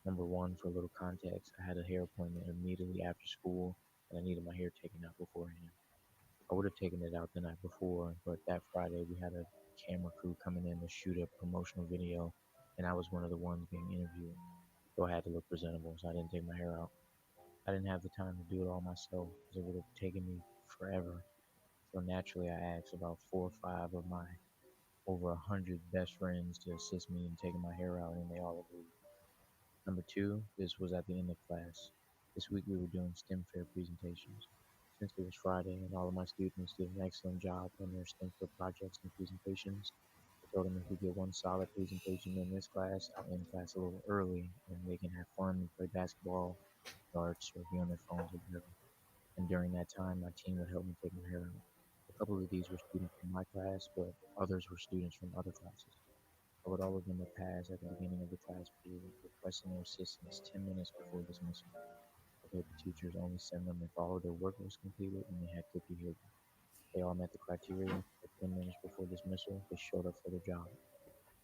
Number one, for a little context, I had a hair appointment immediately after school, and I needed my hair taken out beforehand. I would have taken it out the night before, but that Friday we had a camera crew coming in to shoot a promotional video, and I was one of the ones being interviewed. So I had to look presentable, so I didn't take my hair out. I didn't have the time to do it all myself, because it would have taken me forever. So naturally, I asked about 4 or 5 of my over 100 best friends to assist me in taking my hair out, and they all agreed. Number 2, this was at the end of class. This week we were doing STEM fair presentations. Since it was Friday and all of my students did an excellent job on their STEM fair projects and presentations, I told them if we get one solid presentation in this class, I'll end class a little early and they can have fun and play basketball, darts, or be on their phones or whatever. And during that time, my team would help me take my hair out. A couple of these were students from my class, but others were students from other classes. I would all of them would pass at the beginning of the class period, requesting their assistance 10 minutes before dismissal. The teachers only send them if all of their work was completed and they had good behavior. They all met the criteria. 10 minutes before dismissal, they showed up for their job.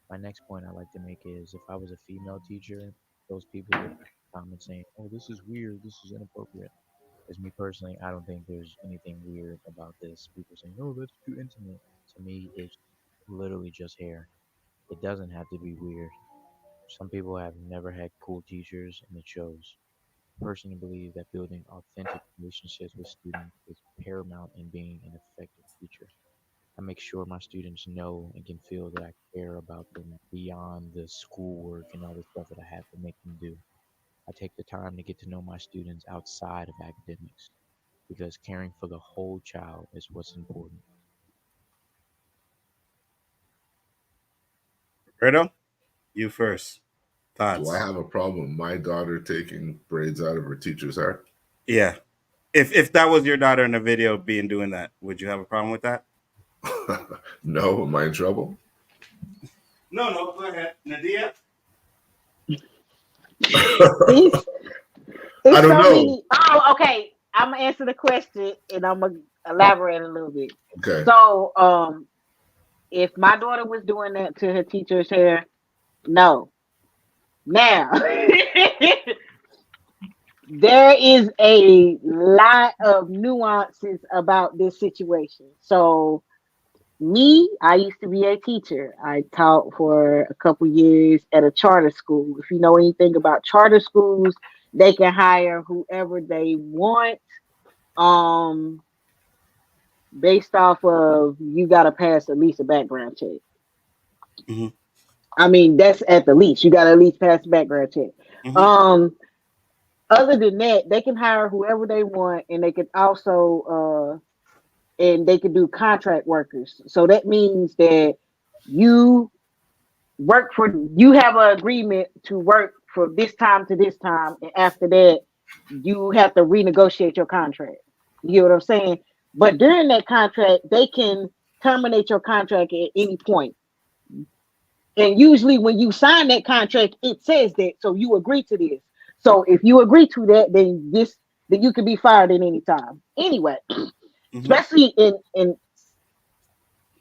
My next point I'd like to make is if I was a female teacher, those people would comment saying, "Oh, this is weird, this is inappropriate." As me personally, I don't think there's anything weird about this. People saying, "Oh, that's too intimate." To me, it's literally just hair. It doesn't have to be weird. Some people have never had cool teachers, and it shows. I personally believe that building authentic relationships with students is paramount in being an effective teacher. I make sure my students know and can feel that I care about them beyond the schoolwork and all the stuff that I have to make them do. I take the time to get to know my students outside of academics because caring for the whole child is what's important. Roberto, you first. Thoughts? Do I have a problem with my daughter taking braids out of her teacher's hair? Yeah. If that was your daughter in the video doing that, would you have a problem with that? No. Am I in trouble? No. Go ahead. Nadia? I don't know. Okay. I'm going to answer the question and I'm going to elaborate a little bit. Okay. So, if my daughter was doing that to her teacher's hair, no. Now, there is a lot of nuances about this situation. So, I used to be a teacher. I taught for a couple years at a charter school. If you know anything about charter schools, they can hire whoever they want, based off of you got to pass at least a background check. Mm-hmm. I mean, that's at the least. You got to at least pass the background check. Mm-hmm. Other than that, they can hire whoever they want, and they could also and they could do contract workers. So that means that you have an agreement to work for this time to this time, and after that, you have to renegotiate your contract. You know what I'm saying? But during that contract, they can terminate your contract at any point. And usually when you sign that contract, it says that, so you agree to this. So if you agree to that, then you can be fired at any time. Anyway, especially in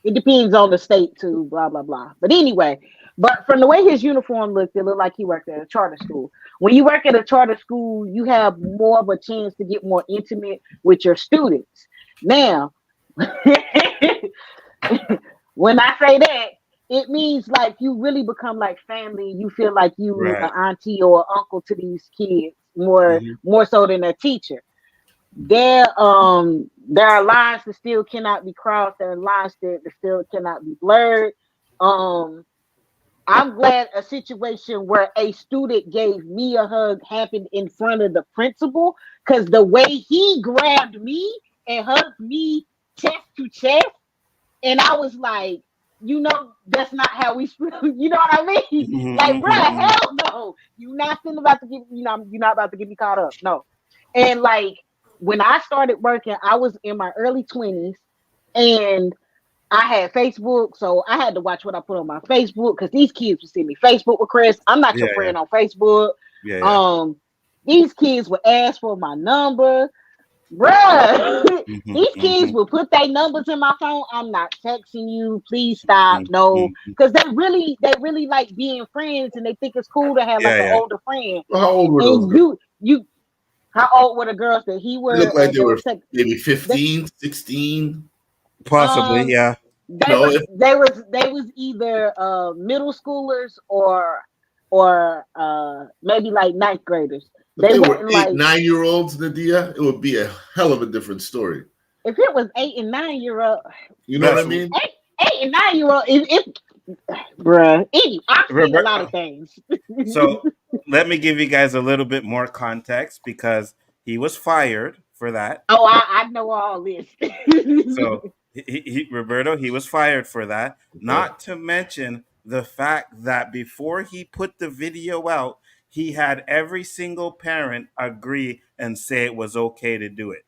it depends on the state too, blah, blah, blah. But anyway, but from the way his uniform looked, it looked like he worked at a charter school. When you work at a charter school, you have more of a chance to get more intimate with your students. Now, when I say that, it means like you really become like family. You feel like you an auntie or uncle to these kids more so than a teacher. There are lines that still cannot be crossed. There are lines that still cannot be blurred. I'm glad a situation where a student gave me a hug happened in front of the principal, because the way he grabbed me and hugged me chest to chest, and I was like, that's not how we feel. You know what I mean? Like, bro, hell no. You're not about to get me caught up. No. And like when I started working, I was in my early 20s, and I had Facebook, so I had to watch what I put on my Facebook, because these kids would send me Facebook requests. I'm not your friend on Facebook. These kids would ask for my number. Bruh, these kids will put their numbers in my phone. I'm not texting you. Please stop. No, because they really like being friends, and they think it's cool to have like an older friend. How old were those? You How old were the girls that he They were? looked like they were They, maybe 15, 16. Possibly, yeah. They was either middle schoolers or maybe like ninth graders. If they were weren't 8, 9-year-olds, Nadia, it would be a hell of a different story. If it was 8 and 9-year-old, you know what I mean? 8 and 9-year-old, bruh, I've seen a lot of things. So let me give you guys a little bit more context because he was fired for that. Oh, I know all this. So Roberto, he was fired for that. Not to mention the fact that before he put the video out, he had every single parent agree and say it was okay to do it.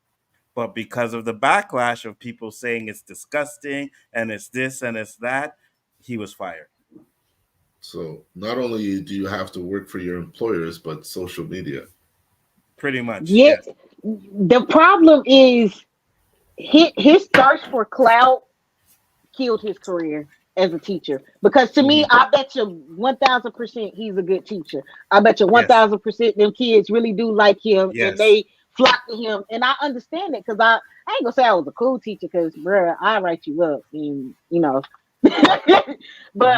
But because of the backlash of people saying it's disgusting and it's this and it's that, he was fired. So not only do you have to work for your employers, but social media. Pretty much. Yeah. Yes. The problem is his thirst for clout killed his career as a teacher. Because to me, I bet you 1,000% he's a good teacher. I bet you 1,000% them kids really do like him and they flock to him. And I understand it because I ain't gonna say I was a cool teacher because, bruh, I write you up and you know. But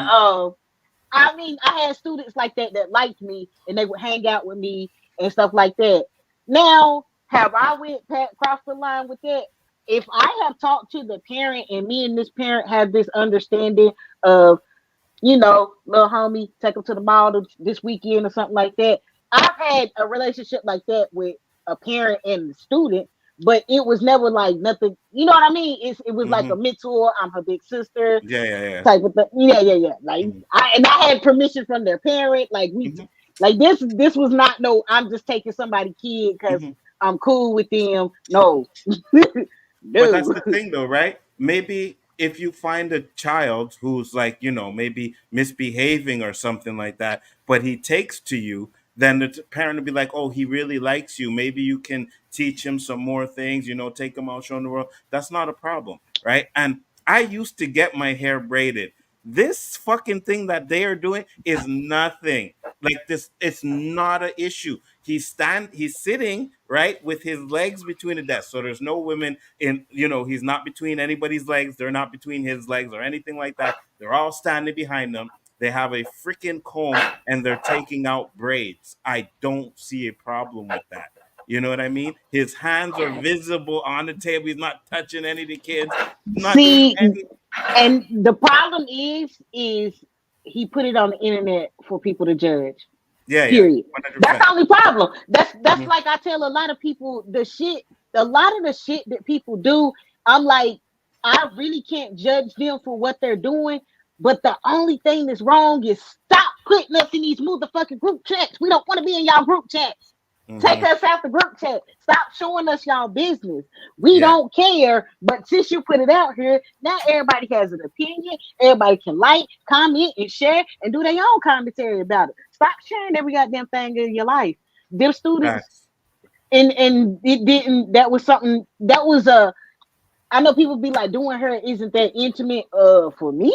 I mean, I had students like that liked me and they would hang out with me and stuff like that. Now, have I crossed the line with that? If I have talked to the parent and me and this parent have this understanding of, you know, little homie, take him to the mall this weekend or something like that. I've had a relationship like that with a parent and the student, but it was never like nothing. You know what I mean? It was like a mentor. I'm her big sister. Yeah. Type of thing. Yeah. Like I had permission from their parent. Like like this was not no. I'm just taking somebody's kid because I'm cool with them. No. But that's the thing, though, right? Maybe if you find a child who's like, you know, maybe misbehaving or something like that, but he takes to you, then the parent will be like, oh, he really likes you. Maybe you can teach him some more things, you know, take him out, show him the world. That's not a problem, right? And I used to get my hair braided. This fucking thing that they are doing is nothing. Like this, it's not an issue. He's sitting right with his legs between the desk. So there's no women in, you know, he's not between anybody's legs. They're not between his legs or anything like that. They're all standing behind them. They have a freaking comb and they're taking out braids. I don't see a problem with that. You know what I mean? His hands are visible on the table. He's not touching any of the kids. And the problem is he put it on the internet for people to judge. Yeah. Period. 100%. That's the only problem. That's like I tell a lot of people a lot of the shit that people do, I'm like, I really can't judge them for what they're doing. But the only thing that's wrong is stop putting us in these motherfucking group chats. We don't want to be in y'all group chats. Take us out the group chat. Stop showing us y'all business. We don't care. But since you put it out here, now everybody has an opinion. Everybody can like, comment, and share, and do their own commentary about it. Stop sharing every goddamn thing in your life. Them students, and it didn't. That was something. That was a. I know people be like, doing her isn't that intimate. For me.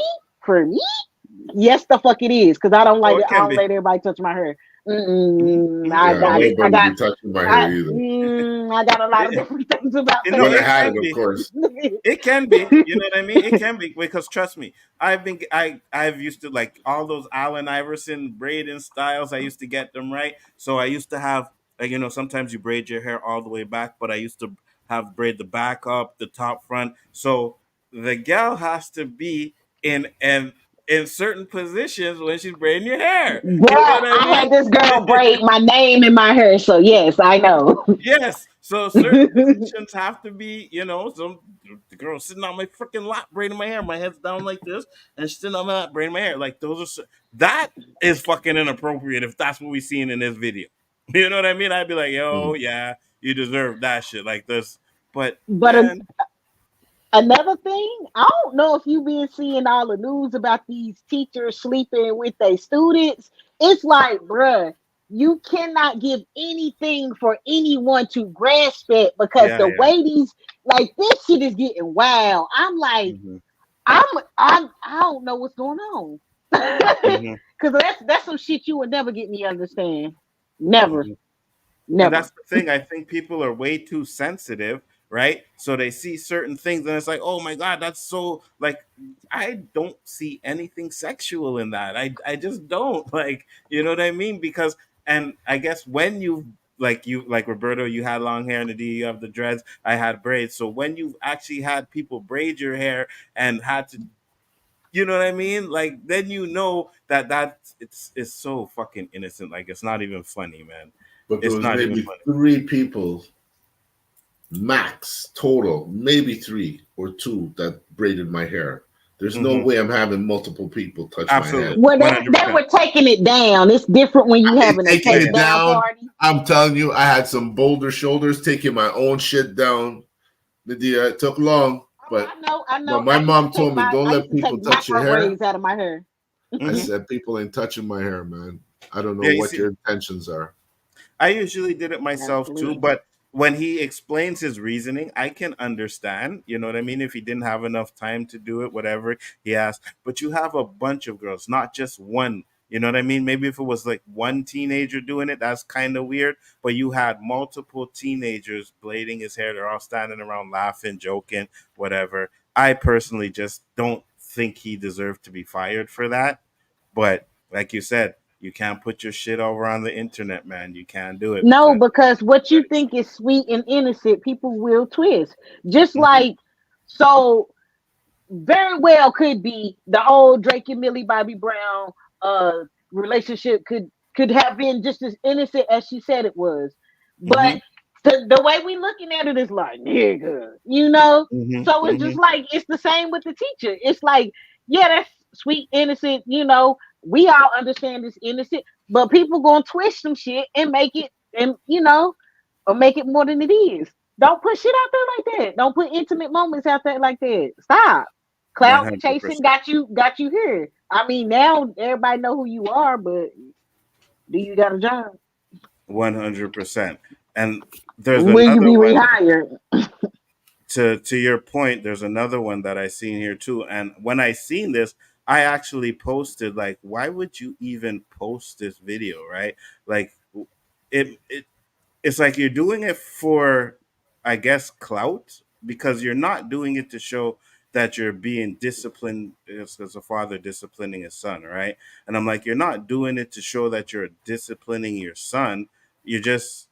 Yes, the fuck it is, because I don't like it. I don't let everybody touch my hair. I got a lot of different things about that. Of course. It can be. You know what I mean? It can be, because trust me, I've used to like all those Allen Iverson braiding styles. I used to get them right. So I used to have, like, you know, sometimes you braid your hair all the way back, but I used to have braid the back up, the top front. So the gal has to be in certain positions when she's braiding your hair. Girl, I had this girl braid my name in my hair, so yes, I know. Yes, so certain positions have to be, you know, the girl sitting on my freaking lap braiding my hair, my head's down like this, and she's sitting on my lap braiding my hair. Like that is fucking inappropriate if that's what we seen in this video. You know what I mean? I'd be like, yo, yeah, you deserve that shit like this. But another thing, I don't know if you've been seeing all the news about these teachers sleeping with their students. It's like, bruh, you cannot give anything for anyone to grasp it, because the way these, like, this shit is getting wild. I'm like, I don't know what's going on. Because that's some shit you would never get me to understand. Never. Never. And that's the thing. I think people are way too sensitive, right? So they see certain things and it's like, oh my God, that's so like I don't see anything sexual in that. I just don't. Like, you know what I mean? Because and I guess when you like Roberto, you had long hair, and the D, you have the dreads, I had braids. So when you've actually had people braid your hair and had to, you know what I mean? Like then you know that it's so fucking innocent. Like it's not even funny, man. But there It's was not even maybe funny. 3 people max total, maybe 3 or 2 that braided my hair. There's no way I'm having multiple people touch my head. Well, they were taking it down. It's different when you having a Taking take it down down. party. I'm telling you, I had some boulder shoulders taking my own shit down. It took long, but I know. But my mom told me, don't I let used to people take touch your micro hair. braids out of my hair. I said, people ain't touching my hair, man. I don't know Yeah, you what see- your intentions are. I usually did it myself Absolutely. too, but when he explains his reasoning, I can understand. You know what I mean? If he didn't have enough time to do it, whatever he asked. But you have a bunch of girls, not just one. You know what I mean? Maybe if it was like one teenager doing it, that's kind of weird. But you had multiple teenagers blading his hair. They're all standing around laughing, joking, whatever. I personally just don't think he deserved to be fired for that. But like you said, you can't put your shit over on the internet, man. You can't do it. No, because what you think is sweet and innocent, people will twist. Just like so very well could be the whole Drake and Millie Bobby Brown relationship could have been just as innocent as she said it was. But the way we looking at it is like, nigga, you know? So it's just like it's the same with the teacher. It's like, yeah, that's sweet, innocent, you know. We all understand it's innocent, but people gonna twist some shit and make it and or make it more than it is. Don't put shit out there like that. Don't put intimate moments out there like that. Stop. Cloud 100%. chasing got you here. I mean, now everybody know who you are, but do you got a job? 100%. And there's Will you another be one rehired? to your point. There's another one that I seen here too. And when I seen this, I actually posted like, why would you even post this video, right? Like, it's like you're doing it for, I guess, clout, because you're not doing it to show that you're being disciplined as a father disciplining his son, right? And I'm like, you're not doing it to show that you're disciplining your son. You're just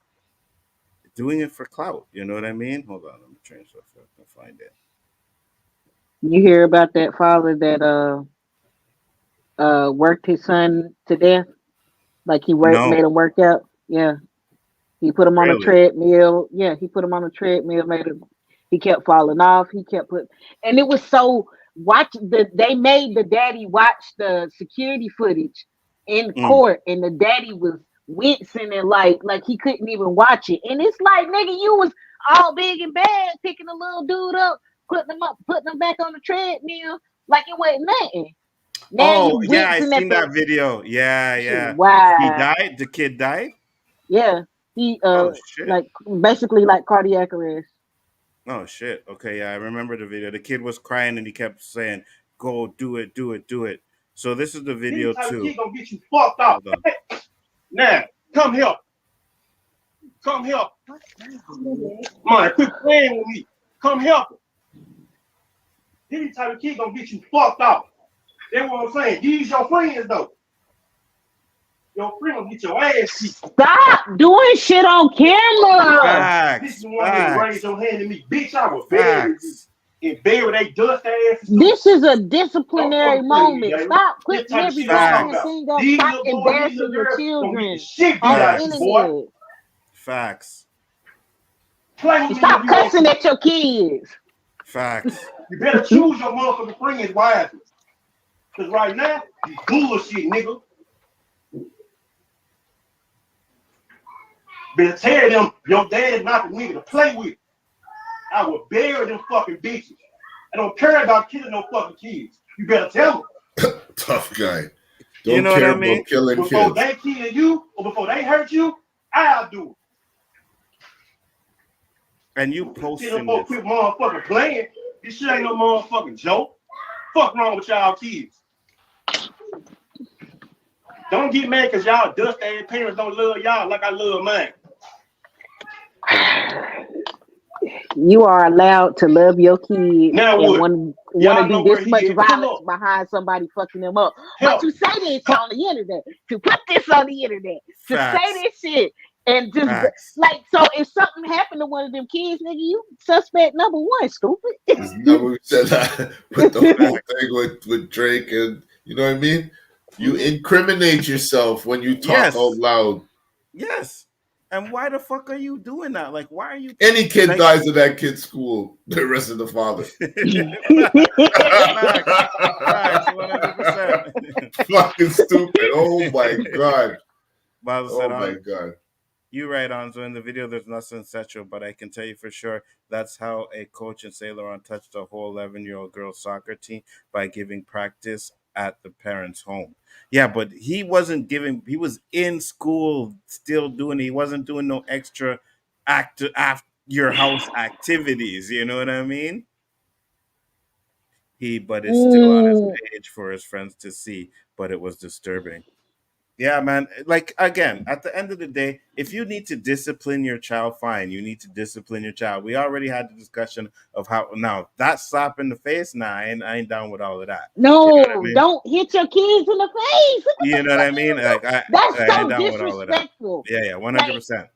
doing it for clout. You know what I mean? Hold on, let me change stuff so I can find it. You hear about that father that worked his son to death? Like he made No, him work out? Yeah. He put him on a really. treadmill. Yeah, he put him on a treadmill, he kept falling off. And it was so they made the daddy watch the security footage in court, and the daddy was wincing and like he couldn't even watch it. And it's like, nigga, you was all big and bad, picking a little dude up, putting him back on the treadmill like it wasn't nothing. Now you Oh yeah, I wincing at seen that video. Yeah, yeah. wow. He died. The kid died. Yeah, he Oh shit. like basically like cardiac arrest. Oh shit. Okay, yeah, I remember the video. The kid was crying and he kept saying, "Go do it, do it, do it." So this is the video too. He gonna get you fucked up. Now, come here. Come here. Man, quit playing with me. Come help him. This type of kid gonna get you fucked up. That's what I'm saying. These your friends though. Your friend will get your ass beat. Stop doing shit on camera. Facts. This is the one that raised your hand at me. Bitch, I will bury you. And bury they dust ass. This is a disciplinary moment. Stop putting every goddamn thing up. These Stop little boys, these embarrassing little your girls children shit on the out you, boy. internet. Facts. Stop cussing at your kids. Facts. You better choose your motherfucking friends wisely. Cause right now, you bullshit, nigga. Better tell them your dad is not the nigga to play with. I will bury them fucking bitches. I don't care about killing no fucking kids. You better tell them. Tough guy. Don't You know care what I mean? about killing Before kids. they kill you or before they hurt you, I'll do it. And you Tell them posting folks this. quit motherfucking playing. This shit ain't no motherfucking joke. Fuck wrong with y'all kids. Don't get mad because y'all dust ass parents don't love y'all like I love mine. You are allowed to love your kids Now and what? want Y'all to do know where this he much at. Pull violence up. behind somebody fucking them up. But Help. to say this on the internet, to put this on the internet, to Facts. say this shit, and just Facts. like, so if something happened to one of them kids, nigga, you suspect number one, stupid. Never said that with the whole thing with Drake, and you know what I mean. You incriminate yourself when you talk out loud. Yes. And why the fuck are you doing that? Like, why are you? Any kid like, dies in that kid's school, the rest of the father. Facts, 100%. Fucking stupid. Oh my god. Miles Oh said, my god. You right, Anzo. In the video, there's nothing sexual, but I can tell you for sure that's how a coach in Saint Laurent touched a whole 11-year-old girls soccer team by giving practice at the parents' home. Yeah, but he wasn't giving. He was in school still doing. He wasn't doing no extra after your house activities. You know what I mean? But it's still on his page for his friends to see. But it was disturbing. Yeah, man. Like, again, at the end of the day, if you need to discipline your child, fine. You need to discipline your child. We already had the discussion of how now that slap in the face. Nah, I ain't down with all of that. No, you know what I mean? don't hit your kids in the face. You know what I mean? Like, That's I so ain't down with all of that. disrespectful. Yeah, 100%.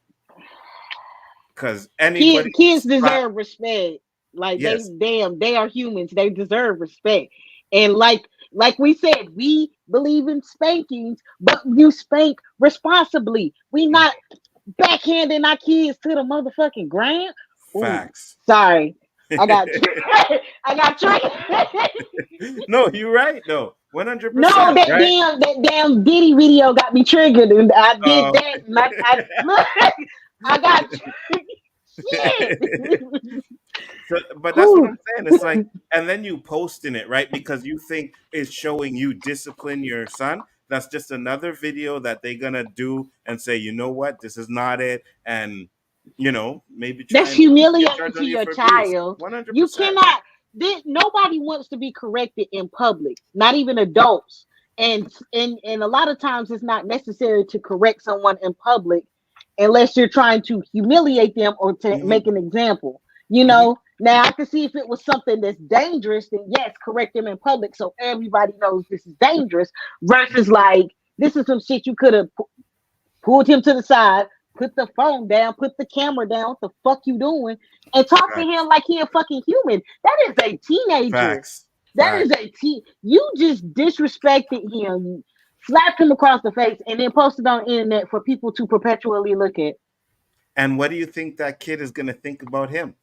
Because anybody kids deserve respect. Like Yes. they are humans. They deserve respect. And like we said, we believe in spankings, but you spank responsibly. We not backhanding our kids to the motherfucking ground. Facts. Sorry. I got I got triggered. No, you're right though. 100%. No, that damn Diddy video got me triggered, and I did that. And I got shit. So, but that's what I'm saying. It's like, and then you posting it, right? Because you think it's showing you discipline your son. That's just another video that they're gonna do and say, you know what, this is not it, and maybe try. That's humiliating to your child. 100%. You cannot. Nobody wants to be corrected in public, not even adults. And a lot of times it's not necessary to correct someone in public unless you're trying to humiliate them or to make an example. Now I can see if it was something that's dangerous, then yes, correct them in public so everybody knows this is dangerous. Versus like, this is some shit you could have pulled him to the side, put the phone down, put the camera down. What the fuck you doing? And talk to him like he a fucking human. That is a teenager. Facts. That is a You just disrespected him. You slapped him across the face and then posted on the internet for people to perpetually look at. And what do you think that kid is gonna think about him?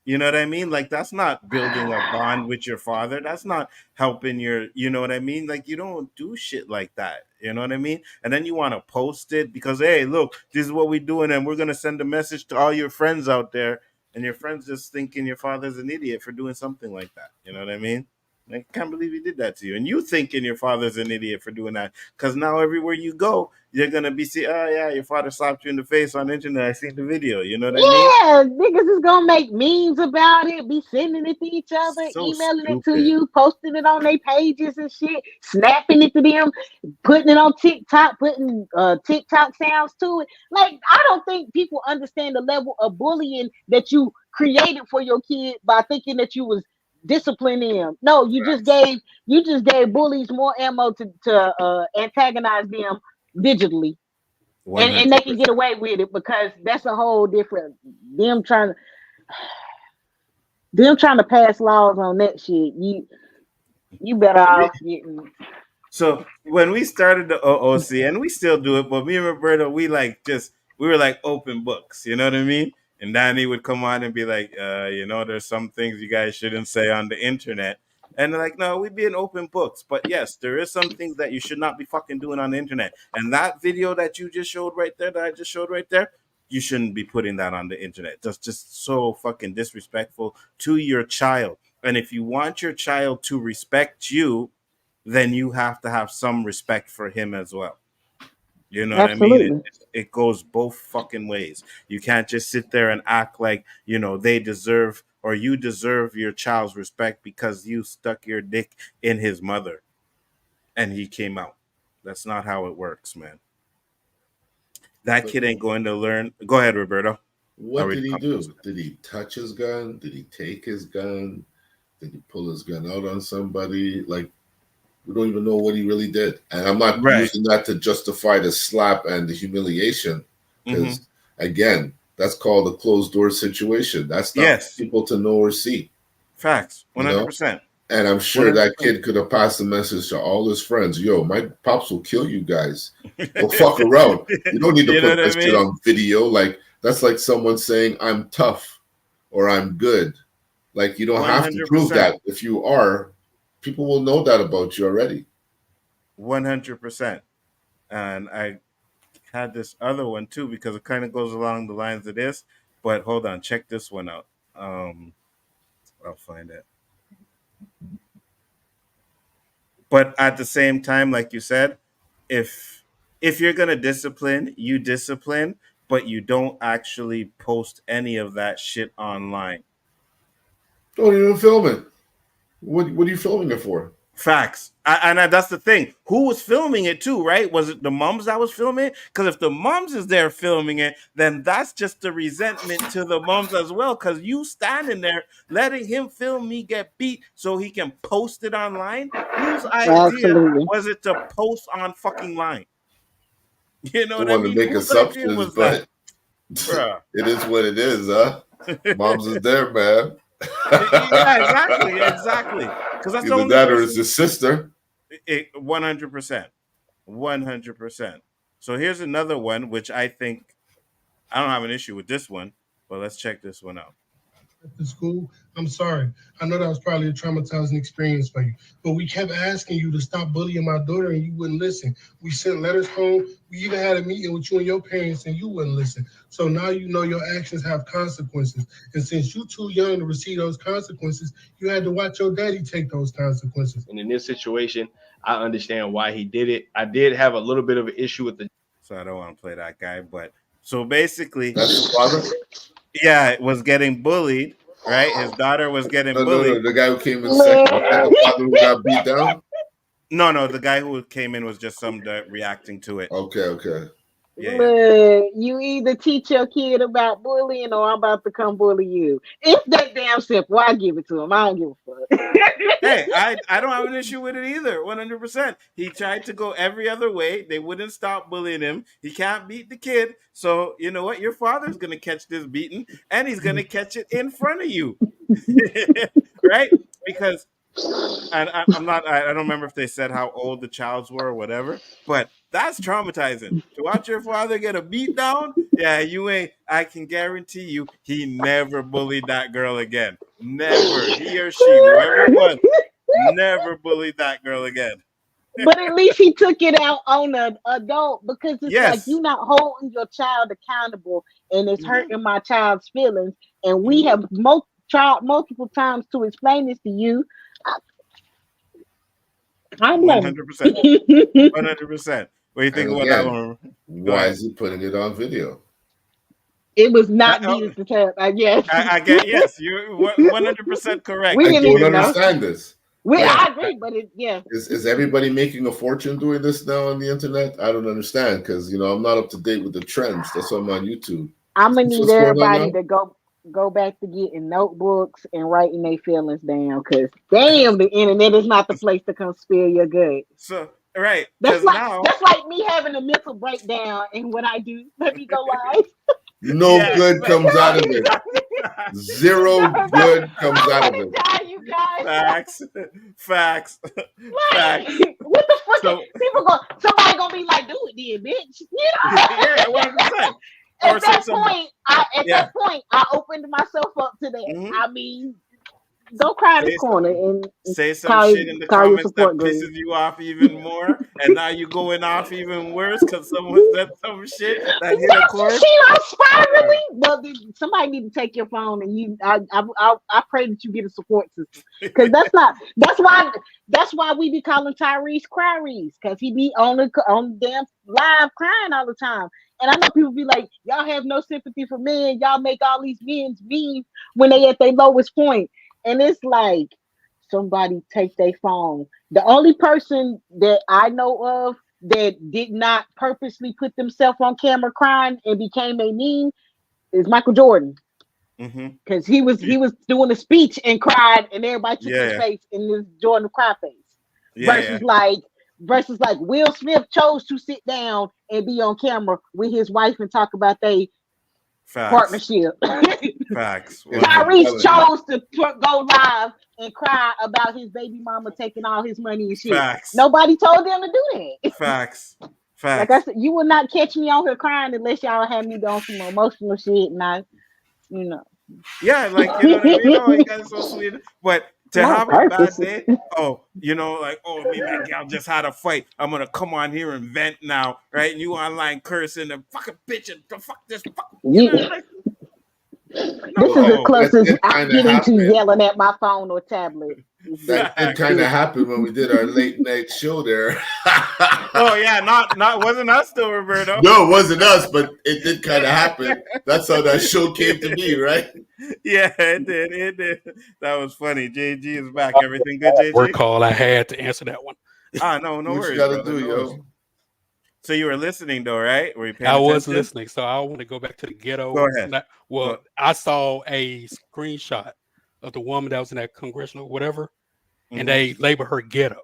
You know what I mean? Like, that's not building a bond with your father. That's not helping you know what I mean? Like, you don't do shit like that. You know what I mean? And then you want to post it because, hey, look, this is what we're doing. And we're going to send a message to all your friends out there. And your friends just thinking your father's an idiot for doing something like that. You know what I mean? I can't believe he did that to you. And you thinking your father's an idiot for doing that. Because now everywhere you go, you're going to be saying, oh, yeah, your father slapped you in the face on the internet. I seen the video. You know what I mean? Yeah, niggas is going to make memes about it, be sending it to each other, emailing it to you, posting it on their pages and shit, snapping it to them, putting it on TikTok, putting TikTok sounds to it. Like, I don't think people understand the level of bullying that you created for your kid by thinking that you was disciplining them. No, you just gave bullies more ammo to antagonize them digitally, and they can get away with it because that's a whole different. Them trying to pass laws on that shit. You better off getting. So when we started the OOC, and we still do it, but me and Roberto, we were like open books. You know what I mean? And Danny would come on and be like, there's some things you guys shouldn't say on the internet. And they're like, no, we'd be in open books. But yes, there is some things that you should not be fucking doing on the internet. And that video that you just showed right there, that I just showed right there, you shouldn't be putting that on the internet. That's just so fucking disrespectful to your child. And if you want your child to respect you, then you have to have some respect for him as well. You know what I mean? It goes both fucking ways. You can't just sit there and act like, they deserve or you deserve your child's respect because you stuck your dick in his mother and he came out. That's not how it works, man. That kid ain't going to learn. Go ahead, Roberto. What did he do? Did he touch his gun? Did he take his gun? Did he pull his gun out on somebody? Like, we don't even know what he really did. And I'm not using that to justify the slap and the humiliation. Because, again, that's called a closed door situation. That's not for people to know or see. Facts. 100%. And I'm sure 100%. That kid could have passed the message to all his friends. Yo, my pops will kill you guys. Don't fuck around. You don't need to put this shit on video. Like, that's like someone saying, I'm tough or I'm good. Like, you don't 100%. Have to prove that. If you are, people will know that about you already. 100%. And I had this other one too, because it kind of goes along the lines of this. But hold on, check this one out. I'll find it. But at the same time, like you said, if you're gonna discipline, you discipline, but you don't actually post any of that shit online. Don't even film it. What are you filming it for? Facts. And that's the thing. Who was filming it too, right? Was it the moms that was filming it? Because if the moms is there filming it, then that's just the resentment to the moms as well. Because you standing there letting him film me get beat so he can post it online. Whose idea was it to post on fucking line? You know what I mean? To make assumptions, but it is what it is, huh? Moms is there, man. Yeah, exactly. Because that's either that or it's his sister. 100%. 100%. So here's another one, which I think I don't have an issue with this one, but let's check this one out. At the school, I'm sorry. I know that was probably a traumatizing experience for you, but we kept asking you to stop bullying my daughter and you wouldn't listen. We sent letters home. We even had a meeting with you and your parents and you wouldn't listen. So now you know your actions have consequences. And since you're too young to receive those consequences, you had to watch your daddy take those consequences. And in this situation, I understand why he did it. I did have a little bit of an issue with the... So I don't want to play that guy, but so basically... That's his father? Yeah, it was getting bullied, right? His daughter was getting bullied. No, the guy who came in second, the father who got beat down? No, the guy who came in was just some reacting to it. Okay. Yeah. Look, you either teach your kid about bullying or I'm about to come bully you. It's that damn simple. I give it to him. I don't give a fuck. Hey, I don't have an issue with it either. 100%. He tried to go every other way. They wouldn't stop bullying him. He can't beat the kid. So you know what? Your father's gonna catch this beating, and he's gonna catch it in front of you, right? Because, and I don't remember if they said how old the childs were or whatever, but that's traumatizing. To watch your father get a beat down, yeah, you ain't. I can guarantee you, he never bullied that girl again. Never. He or she, whoever it was, never bullied that girl again. But at least he took it out on an adult, because it's like you're not holding your child accountable, and it's hurting my child's feelings. And we have tried multiple times to explain this to you. I'm 100%. 100%. What do you think about that one? Why is he putting it on video? It was not needed to tell. I guess. I guess yes. You're 100% correct. I don't understand this. I agree, but Is everybody making a fortune doing this now on the internet? I don't understand, because I'm not up to date with the trends. That's why I'm on YouTube. I'm gonna need everybody to go back to getting notebooks and writing their feelings down, because damn, the internet is not the place to come spill your good. So right, that's like me having a mental breakdown, and what I do, let me go live. No good comes out of it. Zero good comes out of it. You guys. Facts. What the fuck? So, somebody gonna be like, do it then, bitch. Yeah, 100%. At that point, I opened myself up to that. I mean, don't cry in the corner and say some shit in the comments that pisses you off even more, and now you're going off even worse because someone said some shit that hit a chord. She spiraling. Well, somebody need to take your phone and I pray that you get a support system, because that's why we be calling Tyrese Cryreese, because he be on the damn live crying all the time. And I know people be like, y'all have no sympathy for men. Y'all make all these men's memes when they at their lowest point. And it's like, somebody take their phone. The only person that I know of that did not purposely put themselves on camera crying and became a meme It's Michael Jordan. Mm-hmm. Because he was doing a speech and cried, and everybody took his face in this Jordan cry face. Versus like Will Smith chose to sit down and be on camera with his wife and talk about their partnership. Facts. Tyrese chose to go live and cry about his baby mama taking all his money and shit. Facts. Nobody told them to do that. Facts. Like I said, you will not catch me on here crying unless y'all have me on some emotional shit, and I, Yeah, like you know what I mean. Oh, you guys are so sweet, but to have a bad day, me and gal just had a fight. I'm gonna come on here and vent now, right? And you online cursing and fucking bitching, the fuck this, fuck. This is the closest I'm getting to yelling at my phone or tablet. That kind of happened when we did our late night show there. Oh yeah, not wasn't us though, Roberto. No, it wasn't us, but it did kind of happen. That's how that show came to be, right? Yeah, it did. That was funny. JG is back. Everything good, JG? Work call. I had to answer that one. No What worries. You gotta brother, do, yo. So you were listening though, right? Were you paying I was attention? listening. So I want to go back to the ghetto. Go ahead. I saw a screenshot of the woman that was in that congressional whatever, and they label her ghetto.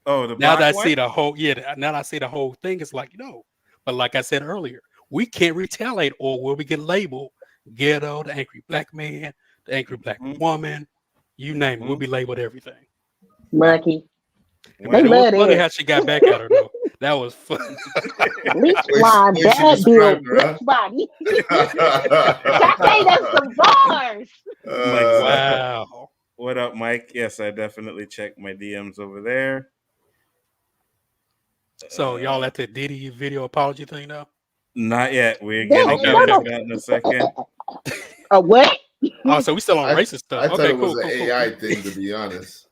Oh, the now black that I one? see the whole now that I see the whole thing, it's like but like I said earlier, we can't retaliate or we'll be getting labeled ghetto, the angry black man, the angry black woman, you name it, we'll be labeled everything. Lucky. They love it. Funny how she got back at her though. That was fun. Bleach blonde, bad build, bleach body. That's some bars. Wow. What up, Mike? Yes, I definitely checked my DMs over there. So y'all at the Diddy video apology thing now? Not yet. We're getting to that in a second. A what? Oh, so we still on racist stuff. I thought it was an AI thing, to be honest.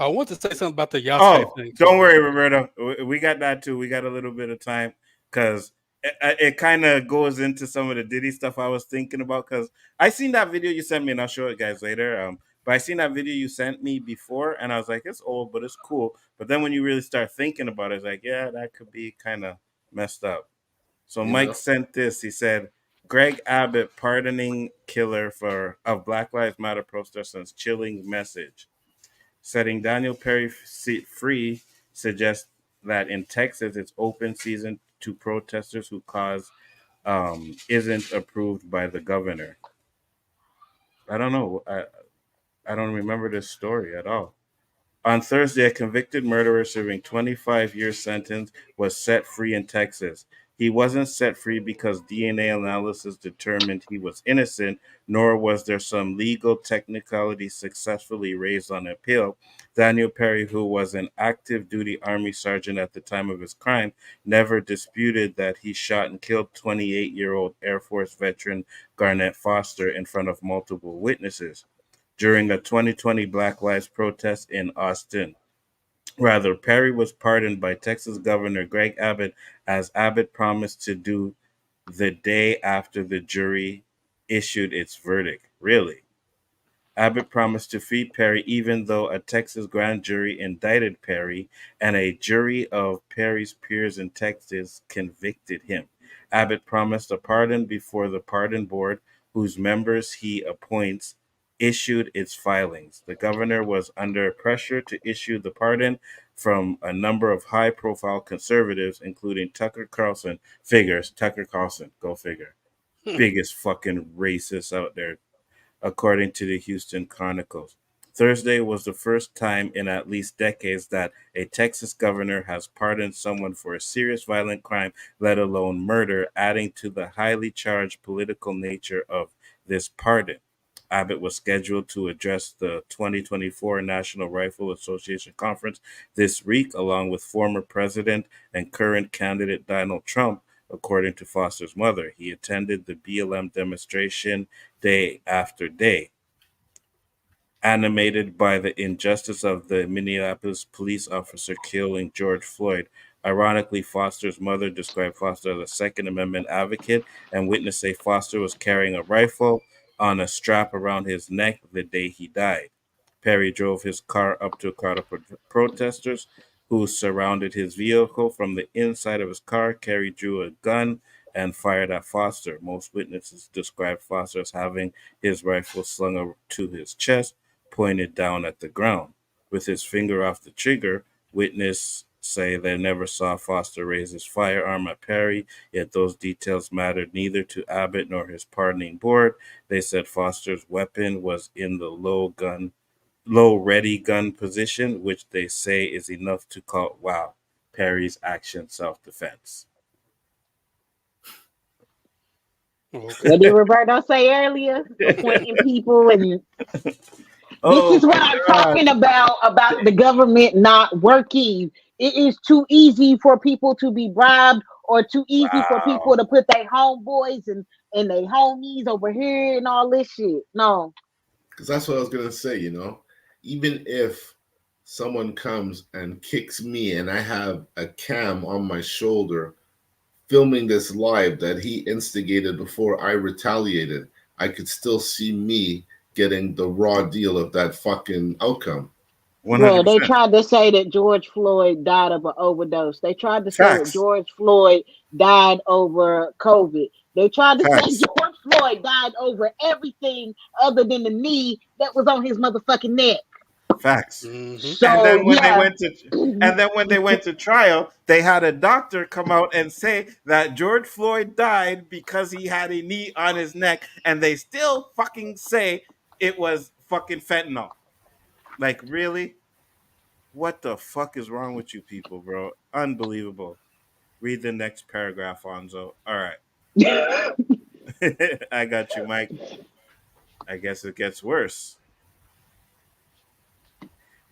I want to say something about the Yasuke thing. Don't worry, Roberto. We got that too. We got a little bit of time because it kind of goes into some of the Diddy stuff I was thinking about. Because I seen that video you sent me, and I'll show it guys later. But I seen that video you sent me before, and I was like, it's old, but it's cool. But then when you really start thinking about it, it's like, yeah, that could be kind of messed up. So Mike sent this. He said, Greg Abbott pardoning killer of Black Lives Matter protesters, chilling message. Setting Daniel Perry free suggests that in Texas it's open season to protesters who cause isn't approved by the governor. I don't know. I don't remember this story at all. On Thursday, a convicted murderer serving 25-year sentence was set free in Texas. He wasn't set free because DNA analysis determined he was innocent, nor was there some legal technicality successfully raised on appeal. Daniel Perry, who was an active duty Army sergeant at the time of his crime, never disputed that he shot and killed 28-year-old Air Force veteran Garnett Foster in front of multiple witnesses during a 2020 Black Lives protest in Austin. Rather, Perry was pardoned by Texas Governor Greg Abbott, as Abbott promised to do the day after the jury issued its verdict. Really? Abbott promised to free Perry even though a Texas grand jury indicted Perry and a jury of Perry's peers in Texas convicted him. Abbott promised a pardon before the pardon board, whose members he appoints, issued its filings. The governor was under pressure to issue the pardon from a number of high-profile conservatives, including Tucker Carlson. Tucker Carlson, go figure. Biggest fucking racist out there, according to the Houston Chronicles. Thursday was the first time in at least decades that a Texas governor has pardoned someone for a serious violent crime, let alone murder, adding to the highly charged political nature of this pardon. Abbott was scheduled to address the 2024 National Rifle Association Conference this week, along with former president and current candidate Donald Trump, according to Foster's mother. He attended the BLM demonstration day after day, animated by the injustice of the Minneapolis police officer killing George Floyd. Ironically, Foster's mother described Foster as a Second Amendment advocate, and witnesses say Foster was carrying a rifle on a strap around his neck the day he died. Perry drove his car up to a crowd of protesters who surrounded his vehicle. From the inside of his car, Perry drew a gun and fired at Foster. Most witnesses described Foster as having his rifle slung to his chest, pointed down at the ground. With his finger off the trigger, witnesses say they never saw Foster raise his firearm at Perry, yet those details mattered neither to Abbott nor his pardoning board. They said Foster's weapon was in the low ready gun position, which they say is enough to call Perry's action self-defense. Okay. What did Roberto say earlier? Appointing people and this is what I'm talking about the government not working. It is too easy for people to be bribed or too easy for people to put their homeboys and their homies over here and all this shit. No. Because that's what I was going to say, Even if someone comes and kicks me and I have a cam on my shoulder filming this live that he instigated before I retaliated, I could still see me getting the raw deal of that fucking outcome. 100%. Well, they tried to say that George Floyd died of an overdose. They tried to say that George Floyd died over COVID. They tried to say George Floyd died over everything other than the knee that was on his motherfucking neck. Facts. So, and then when they went to trial, they had a doctor come out and say that George Floyd died because he had a knee on his neck, and they still fucking say it was fucking fentanyl. Like, really? What the fuck is wrong with you people, bro? Unbelievable. Read the next paragraph, Nzo. All right. I got you, Mike. I guess it gets worse.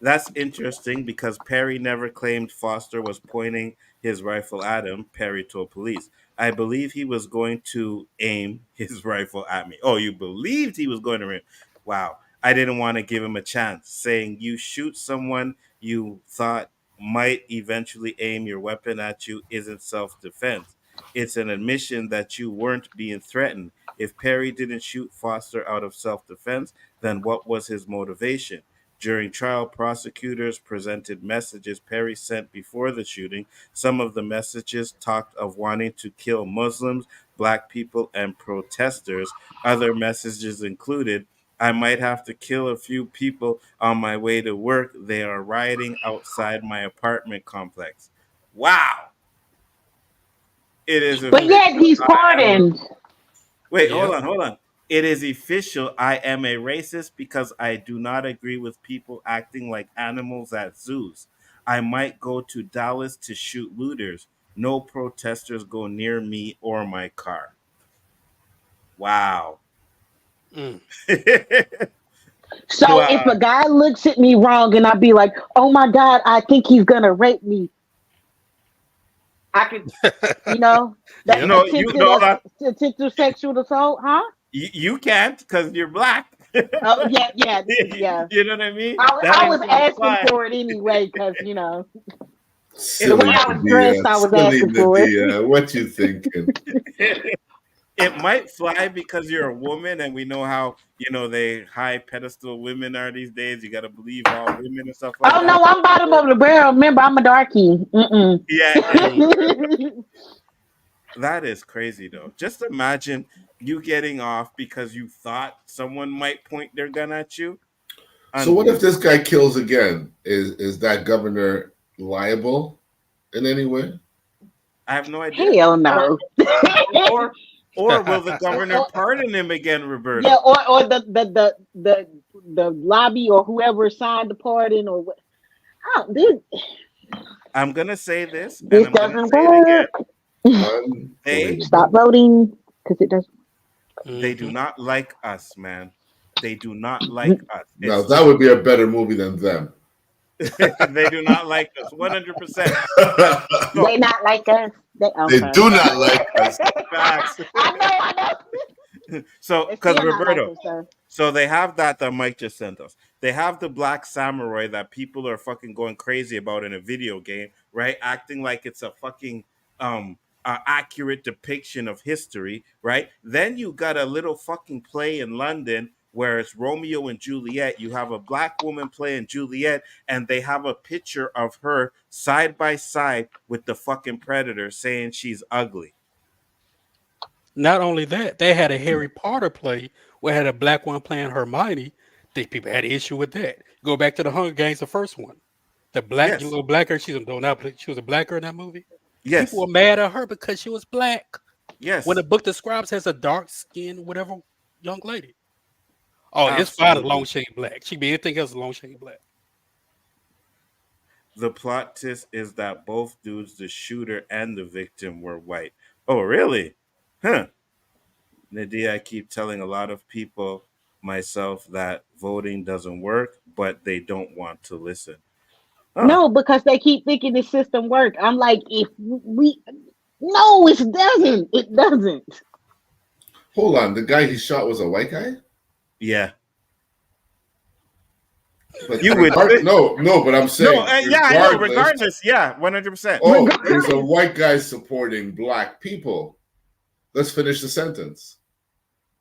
That's interesting because Perry never claimed Foster was pointing his rifle at him, Perry told police. I believe he was going to aim his rifle at me. Oh, you believed he was going to aim? Wow. I didn't want to give him a chance, saying you shoot someone you thought might eventually aim your weapon at you isn't self-defense. It's an admission that you weren't being threatened. If Perry didn't shoot Foster out of self-defense, then what was his motivation? During trial, prosecutors presented messages Perry sent before the shooting. Some of the messages talked of wanting to kill Muslims, black people, and protesters. Other messages included, I might have to kill a few people on my way to work. They are rioting outside my apartment complex. Wow. It is. But yet he's pardoned. Wait, hold on. It is official. I am a racist because I do not agree with people acting like animals at zoos. I might go to Dallas to shoot looters. No protesters go near me or my car. Wow. So if a guy looks at me wrong and I be like, oh my God, I think he's going to rape me. I could, attempted sexual assault, huh? You can't because you're black. Oh, yeah. You know what I mean? I was asking for it anyway because, the way I was dressed, I was asking for it. What you thinking? It might fly because you're a woman, and we know how, they high pedestal women are these days. You got to believe all women and stuff like that. Oh, no, I'm bottom of the barrel. Remember, I'm a darkie. Yeah. That is crazy, though. Just imagine you getting off because you thought someone might point their gun at you. So what if this guy kills again? Is that governor liable in any way? I have no idea. Hell no. Or will the governor pardon him again, Roberto? Yeah, or the lobby or whoever signed the pardon or what? Oh, dude. I'm gonna say this. This doesn't work. They stop voting because it doesn't. They do not like us, man. They do not like us. Now that would be a better movie than them. They do not like us, 100%. They not like us. They do not like us. I know. So, because Roberto, so they have that Mike just sent us. They have the Black Samurai that people are fucking going crazy about in a video game, right? Acting like it's a fucking accurate depiction of history, right? Then you got a little fucking play in London where it's Romeo and Juliet. You have a black woman playing Juliet, and they have a picture of her side by side with the fucking predator saying she's ugly. Not only that, they had a Harry Potter play where had a black one playing Hermione. Think people had an issue with that. Go back to the Hunger Games, the first one. The black little black girl, she was a black girl in that movie. Yes. People were mad at her because she was black. Yes. When the book describes her as a dark skinned whatever young lady. Oh, it's fine as long as she ain't black. She be anything else as long as she ain't black. The plot twist is that both dudes, the shooter and the victim, were white. Oh, really? Huh. Nadia, I keep telling a lot of people, myself, that voting doesn't work, but they don't want to listen. No, because they keep thinking the system work. I'm like, if we no, it doesn't. It doesn't. Hold on, the guy he shot was a white guy? Yeah. But you would no, but I'm saying regardless, yeah, 100%. Oh, there's a white guy supporting black people. Let's finish the sentence.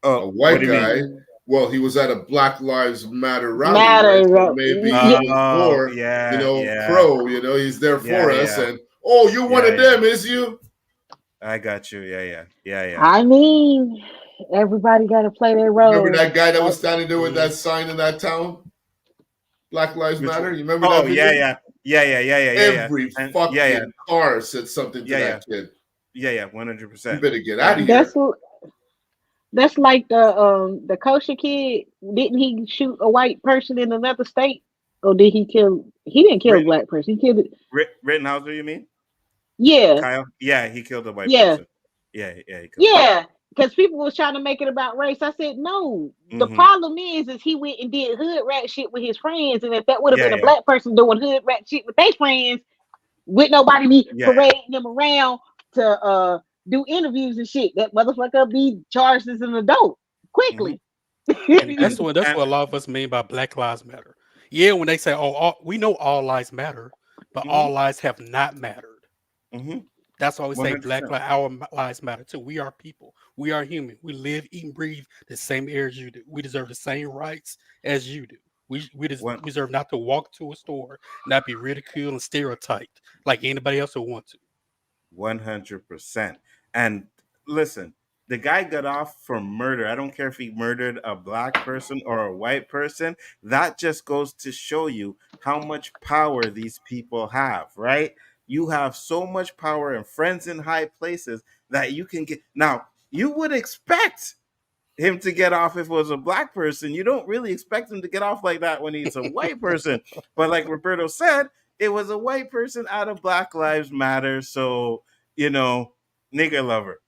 A white guy. Well, he was at a Black Lives Matter rally. Right? So maybe he was for, pro. He's there for us. And you're one of them, is you? I got you. Yeah. I mean, everybody got to play their role. Remember that guy that was standing there with that sign in that town? Black Lives Matter. You remember that video? Yeah. Every fucking car said something to that kid. Yeah, 100%. You better get out of here. That's like the kosher kid. Didn't he shoot a white person in another state, or did he kill? He didn't kill a black person. He killed it. Rittenhauser, you mean? Yeah. Kyle. Yeah, he killed a white person. Yeah. Because people was trying to make it about race. I said no. The problem is he went and did hood rat shit with his friends, and if that would have been a black person doing hood rat shit with their friends, with nobody be parading them around to do interviews and shit, that motherfucker be charged as an adult quickly. And that's what a lot of us mean by Black Lives Matter. Yeah, when they say, we know all lives matter, but all lives have not mattered. That's why we say 100%. Our lives matter too. We are people. We are human. We live, eat, and breathe the same air as you do. We deserve the same rights as you do. We deserve not to walk to a store, not be ridiculed and stereotyped like anybody else would want to. 100%. And listen, the guy got off for murder. I don't care if he murdered a black person or a white person. That just goes to show you how much power these people have, right? You have so much power and friends in high places that you can get. Now, you would expect him to get off if it was a black person. You don't really expect him to get off like that when he's a white person. But like Roberto said, it was a white person out of Black Lives Matter. So, nigga lover.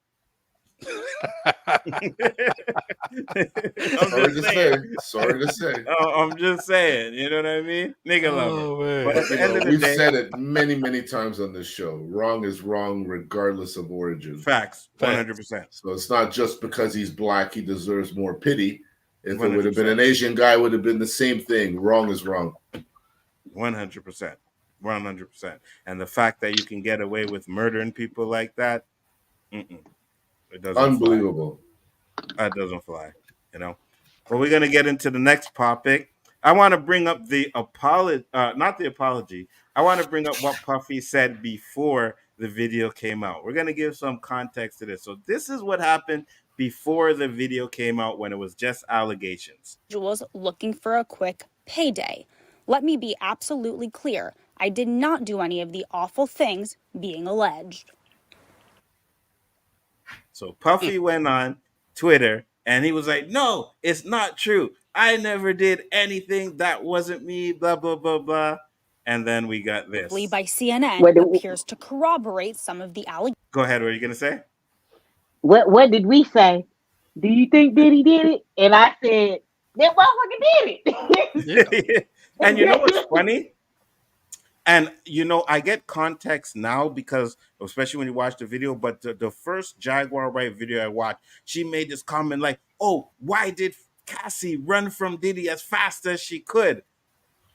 Sorry to say. I'm just saying, you know what I mean? Nigga lover. But at the end of the day, said it many, many times on this show. Wrong is wrong regardless of origin. Facts. 100%. So it's not just because he's black he deserves more pity. If 100%. It would have been an Asian guy, it would have been the same thing. Wrong is wrong. 100%. 100%. And the fact that you can get away with murdering people like that, it doesn't unbelievable. That doesn't fly, But we're gonna get into the next topic. I want to bring up the not the apology. I want to bring up what Puffy said before the video came out. We're gonna give some context to this. So this is what happened before the video came out when it was just allegations. Was looking for a quick payday. Let me be absolutely clear. I did not do any of the awful things being alleged. So Puffy went on Twitter and he was like, no, it's not true. I never did anything. That wasn't me, blah, blah, blah, blah. And then we got this. By CNN appears to corroborate some of the allegations. Go ahead. What are you going to say? What did we say? Do you think Diddy did it? And I said, that motherfucker did it. And you know what's funny? And, I get context now because, especially when you watch the video, but the first Jaguar Wright video I watched, she made this comment like, oh, why did Cassie run from Diddy as fast as she could?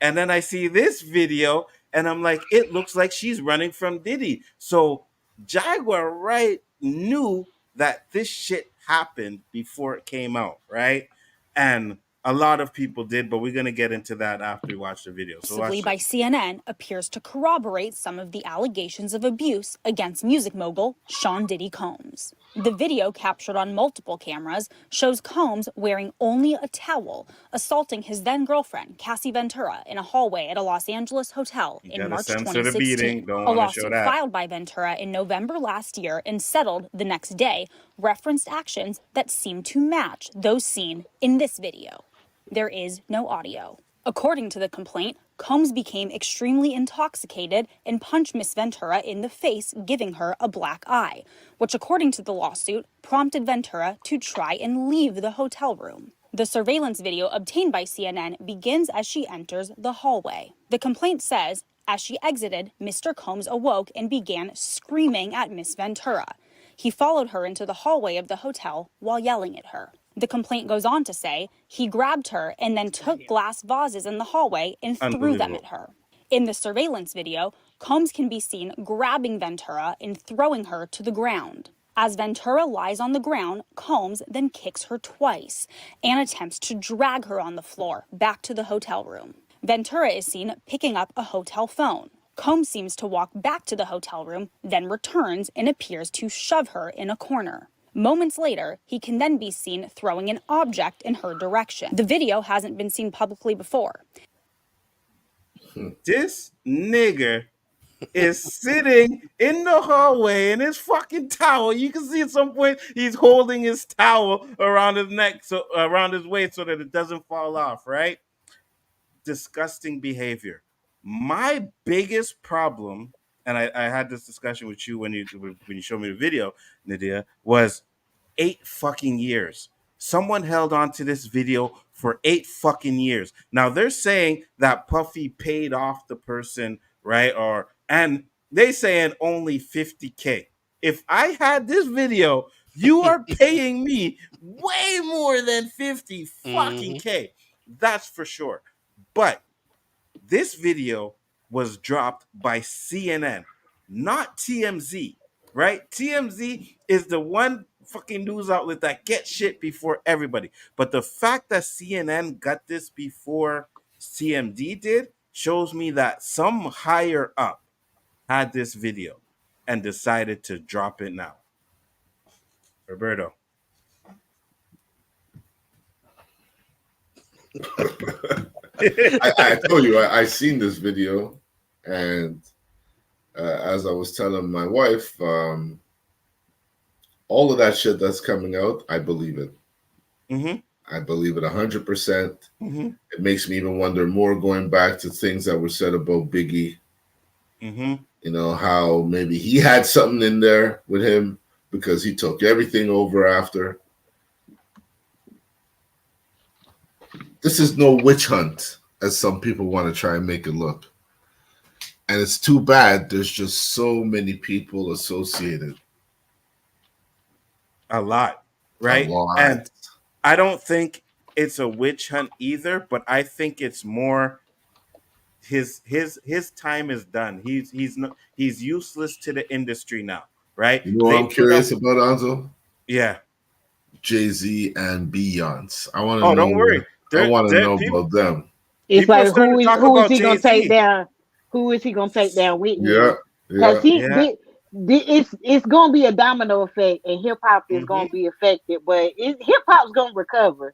And then I see this video and I'm like, it looks like she's running from Diddy. So Jaguar Wright knew that this shit happened before it came out, right? And A lot of people did, but we're gonna get into that after we watch the video. So watch by CNN appears to corroborate some of the allegations of abuse against music mogul Sean Diddy Combs. The video, captured on multiple cameras, shows Combs wearing only a towel, assaulting his then-girlfriend, Cassie Ventura, in a hallway at a Los Angeles hotel in March 2016. A lawsuit filed by Ventura in November last year and settled the next day referenced actions that seem to match those seen in this video. There is no audio. According to the complaint, Combs became extremely intoxicated and punched Miss Ventura in the face, giving her a black eye, which, according to the lawsuit, prompted Ventura to try and leave the hotel room. The surveillance video obtained by CNN begins as she enters the hallway. The complaint says, as she exited, Mr. Combs awoke and began screaming at Miss Ventura. He followed her into the hallway of the hotel while yelling at her. The complaint goes on to say he grabbed her and then took glass vases in the hallway and threw them at her. In the surveillance video, Combs can be seen grabbing Ventura and throwing her to the ground. As Ventura lies on the ground, Combs then kicks her twice and attempts to drag her on the floor back to the hotel room. Ventura is seen picking up a hotel phone. Combs seems to walk back to the hotel room, then returns and appears to shove her in a corner. Moments later, he can then be seen throwing an object in her direction. The video hasn't been seen publicly before. This nigger is sitting in the hallway in his fucking towel. You can see at some point he's holding his towel around his neck, so around his waist, so that it doesn't fall off, right? Disgusting behavior. My biggest problem, and I had this discussion with you when you showed me the video, Nadia, was 8 fucking years. Someone held on to this video for 8 fucking years. Now they're saying that Puffy paid off the person, right? And they saying only $50K. If I had this video, you are paying me way more than 50 fucking K. That's for sure. But this video was dropped by CNN, not TMZ, right? TMZ is the one fucking news outlet that gets shit before everybody. But the fact that CNN got this before TMZ did shows me that some higher up had this video and decided to drop it now. Roberto. I told you I seen this video, and as I was telling my wife, all of that shit that's coming out, I believe it. I believe it 100%. It makes me even wonder more, going back to things that were said about Biggie. You know, how maybe he had something in there with him because he took everything over after. This is no witch hunt, as some people want to try and make it look. And it's too bad there's just so many people associated. A lot, right? And I don't think it's a witch hunt either, but I think it's more his time is done. He's useless to the industry now, right? You know what I'm curious about, Nzo? Yeah. Jay-Z and Beyonce. I want to know. Don't worry. I want to know about them. It's like who is he gonna take down? Who is he gonna take down with him? Yeah, it's gonna be a domino effect, and hip hop is gonna be affected, but hip hop's gonna recover.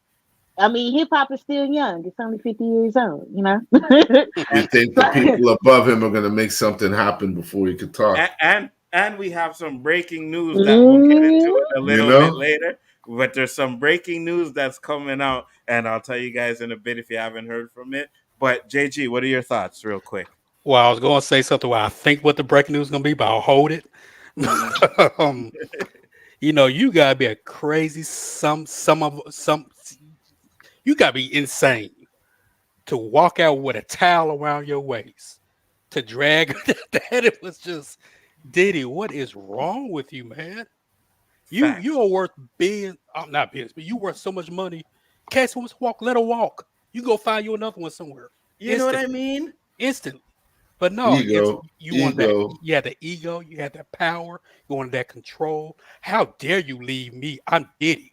I mean, hip hop is still young; it's only 50 years old. You know. You think the people above him are gonna make something happen before he could talk? And we have some breaking news that we'll get into a little bit later. But there's some breaking news that's coming out, and I'll tell you guys in a bit if you haven't heard from it. But JG, what are your thoughts, real quick? Well, I was going to say something where I think what the breaking news is going to be, but I'll hold it. You know, you gotta be a crazy you gotta be insane to walk out with a towel around your waist to drag that. It was just Diddy. What is wrong with you, man? You are worth billions, not billions, but you worth so much money. Cats wants to walk, let her walk. You go find you another one somewhere. You know what I mean? Instantly. But no, ego. You want that. You had the ego. You had that power. You wanted that control. How dare you leave me? I'm Diddy.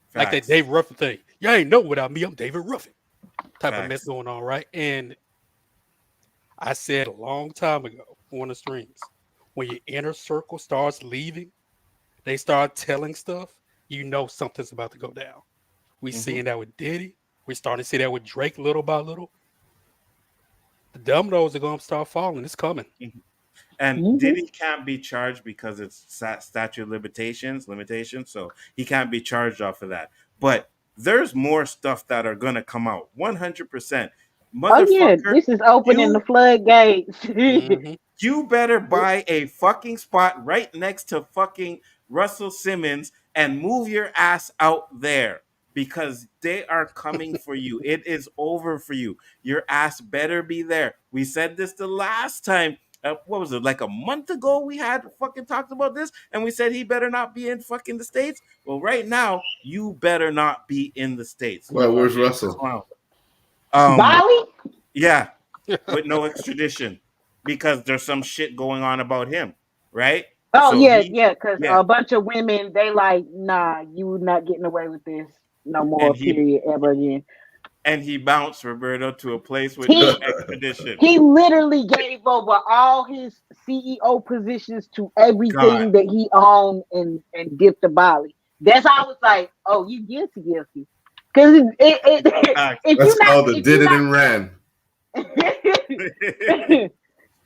Facts. Like that Dave Ruffin thing. Y'all ain't know without me. I'm David Ruffin. Type of mess going on, right? And I said a long time ago on the streams, when your inner circle starts leaving, they start telling stuff, you know something's about to go down. We seeing that with Diddy. We starting to see that with Drake little by little. The dominoes are going to start falling. It's coming. And Diddy can't be charged because it's statute of limitations, so he can't be charged off of that. But there's more stuff that are going to come out, 100%. Oh yeah, this is opening the floodgates. You better buy a fucking spot right next to fucking Russell Simmons and move your ass out there because they are coming for you. It is over for you. Your ass better be there. We said this the last time. What was it, like a month ago we had fucking talked about this and we said he better not be in fucking the States? Well, right now, you better not be in the States. Well, where's Russell? Bali? Yeah, with no extradition because there's some shit going on about him, right? Oh, so because a bunch of women, they like, nah, you not getting away with this no more, period, ever again. And he bounced, Roberto, to a place with no expedition. He literally gave over all his CEO positions to everything that he owned and dipped to Bali. That's how I was like, oh, you guilty. Because that's called the did it and ran.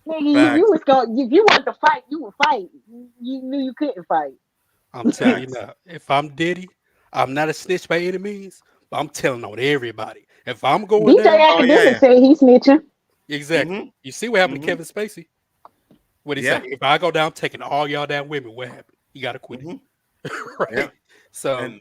Nigga, you was going, if you want to fight, you would fight. You knew you couldn't fight. I'm telling you now, if I'm Diddy, I'm not a snitch by any means, but I'm telling on everybody. If I'm going DJ Academic said he's snitching. Exactly. You see what happened to Kevin Spacey? What he said? If I go down taking all y'all down women, what happened? You got to quit it. Right? Yeah. So,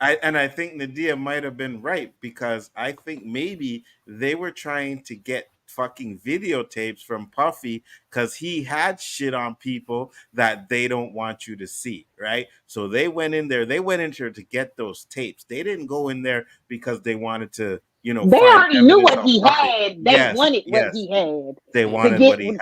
I think Nadia might have been right because I think maybe they were trying to get fucking videotapes from Puffy because he had shit on people that they don't want you to see, right? So they went in there to get those tapes. They didn't go in there because they wanted to, they already knew what he had. They wanted what he had. They wanted what he had.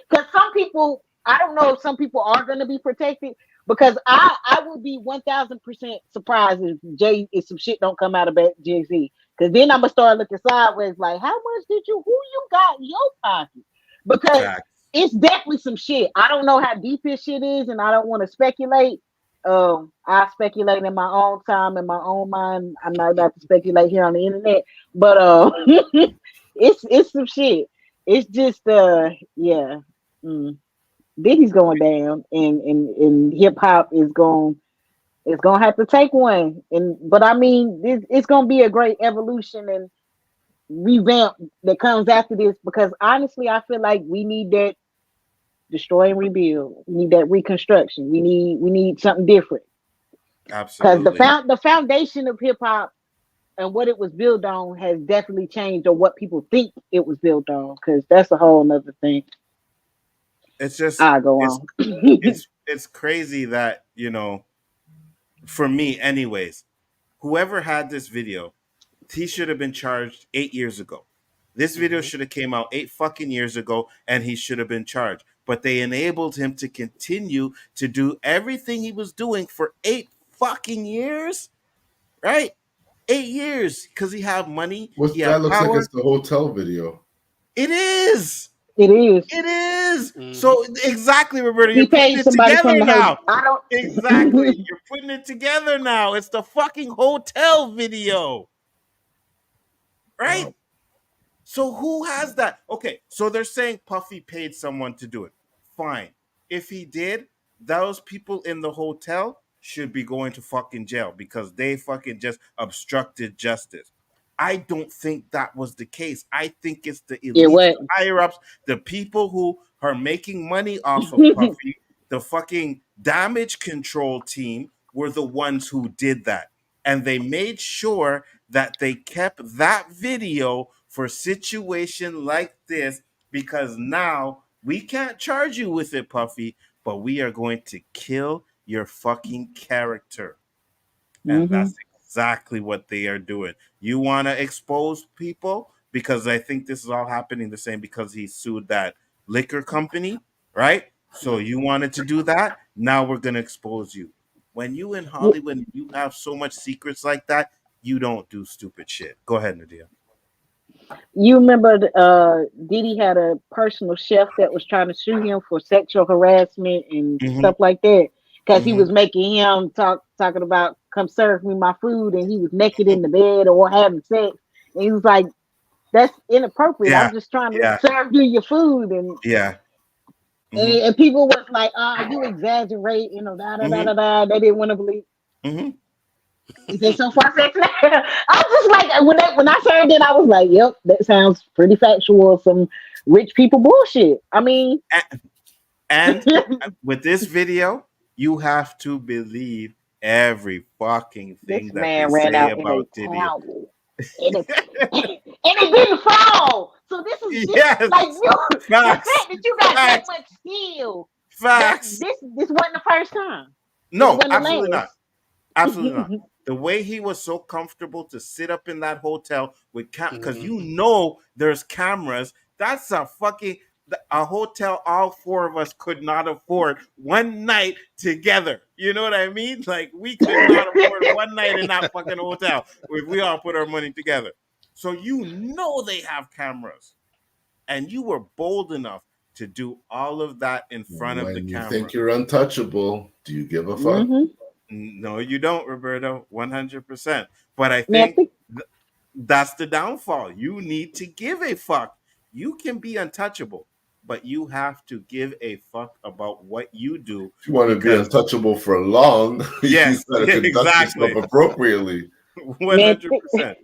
Because some people, I don't know if some people are going to be protected because I would be 1000% surprised if some shit don't come out of Jay-Z. Because then I'm gonna start looking sideways, like, how much who you got in your pocket? Because it's definitely some shit. I don't know how deep this shit is, and I don't want to speculate. I speculate in my own time, in my own mind. I'm not about to speculate here on the internet, but it's some shit. It's just Diddy's going down, and hip hop is going. It's gonna have to take one, but I mean, it's gonna be a great evolution and revamp that comes after this. Because honestly, I feel like we need that destroy and rebuild. We need that reconstruction. We need something different. Absolutely. Because the foundation of hip hop and what it was built on has definitely changed, or what people think it was built on. Because that's a whole nother thing. It's just on. It's crazy that for me, anyways, whoever had this video, he should have been charged 8 years ago. This video should have came out 8 fucking years ago, and he should have been charged. But they enabled him to continue to do everything he was doing for 8 fucking years, right? 8 years, because he had money. That looks like it's the hotel video. It is. It is. It is. So exactly, Roberta, you're putting it together now. I don't exactly. You're putting it together now. It's the fucking hotel video. Right? Wow. So who has that? Okay, so they're saying Puffy paid someone to do it. Fine. If he did, those people in the hotel should be going to fucking jail because they fucking just obstructed justice. I don't think that was the case. I think it's the elite higher-ups, the people who are making money off of Puffy, the fucking damage control team were the ones who did that. And they made sure that they kept that video for a situation like this because now we can't charge you with it, Puffy, but we are going to kill your fucking character. And that's exactly what they are doing. You want to expose people because I think this is all happening the same because he sued that liquor company, right? So you wanted to do that. Now we're going to expose you. When you in Hollywood, you have so much secrets like that. you don't do stupid shit. Go ahead, Nadia. You remember Diddy had a personal chef that was trying to sue him for sexual harassment and stuff like that because he was making him talking about come serve me my food, and he was naked in the bed or having sex, and he was like, that's inappropriate. I'm just trying to serve you your food, and and people was like, you exaggerate, you know, da da da da da. They didn't want to believe. Is it so far fetched? I was just like, when I heard it, I was like, yep, that sounds pretty factual. Some rich people bullshit. I mean, and with this video, you have to believe every fucking thing this that man they ran say out about in a Diddy. towel. And it didn't fall. So this is just like you. The fact that you got that much skill. Facts. This wasn't the first time. No, absolutely not. Absolutely not. The way he was so comfortable to sit up in that hotel with because you know there's cameras. That's a hotel all four of us could not afford one night together. You know what I mean? Like, we could not afford one night in that fucking hotel if we all put our money together. So you know they have cameras. And you were bold enough to do all of that in front of the camera. When you think you're untouchable, do you give a fuck? No, you don't, Roberto. 100%. But I think that's the downfall. You need to give a fuck. You can be untouchable, but you have to give a fuck about what you do. If you want to be untouchable for long, yes, you gotta conduct yourself appropriately. 100%.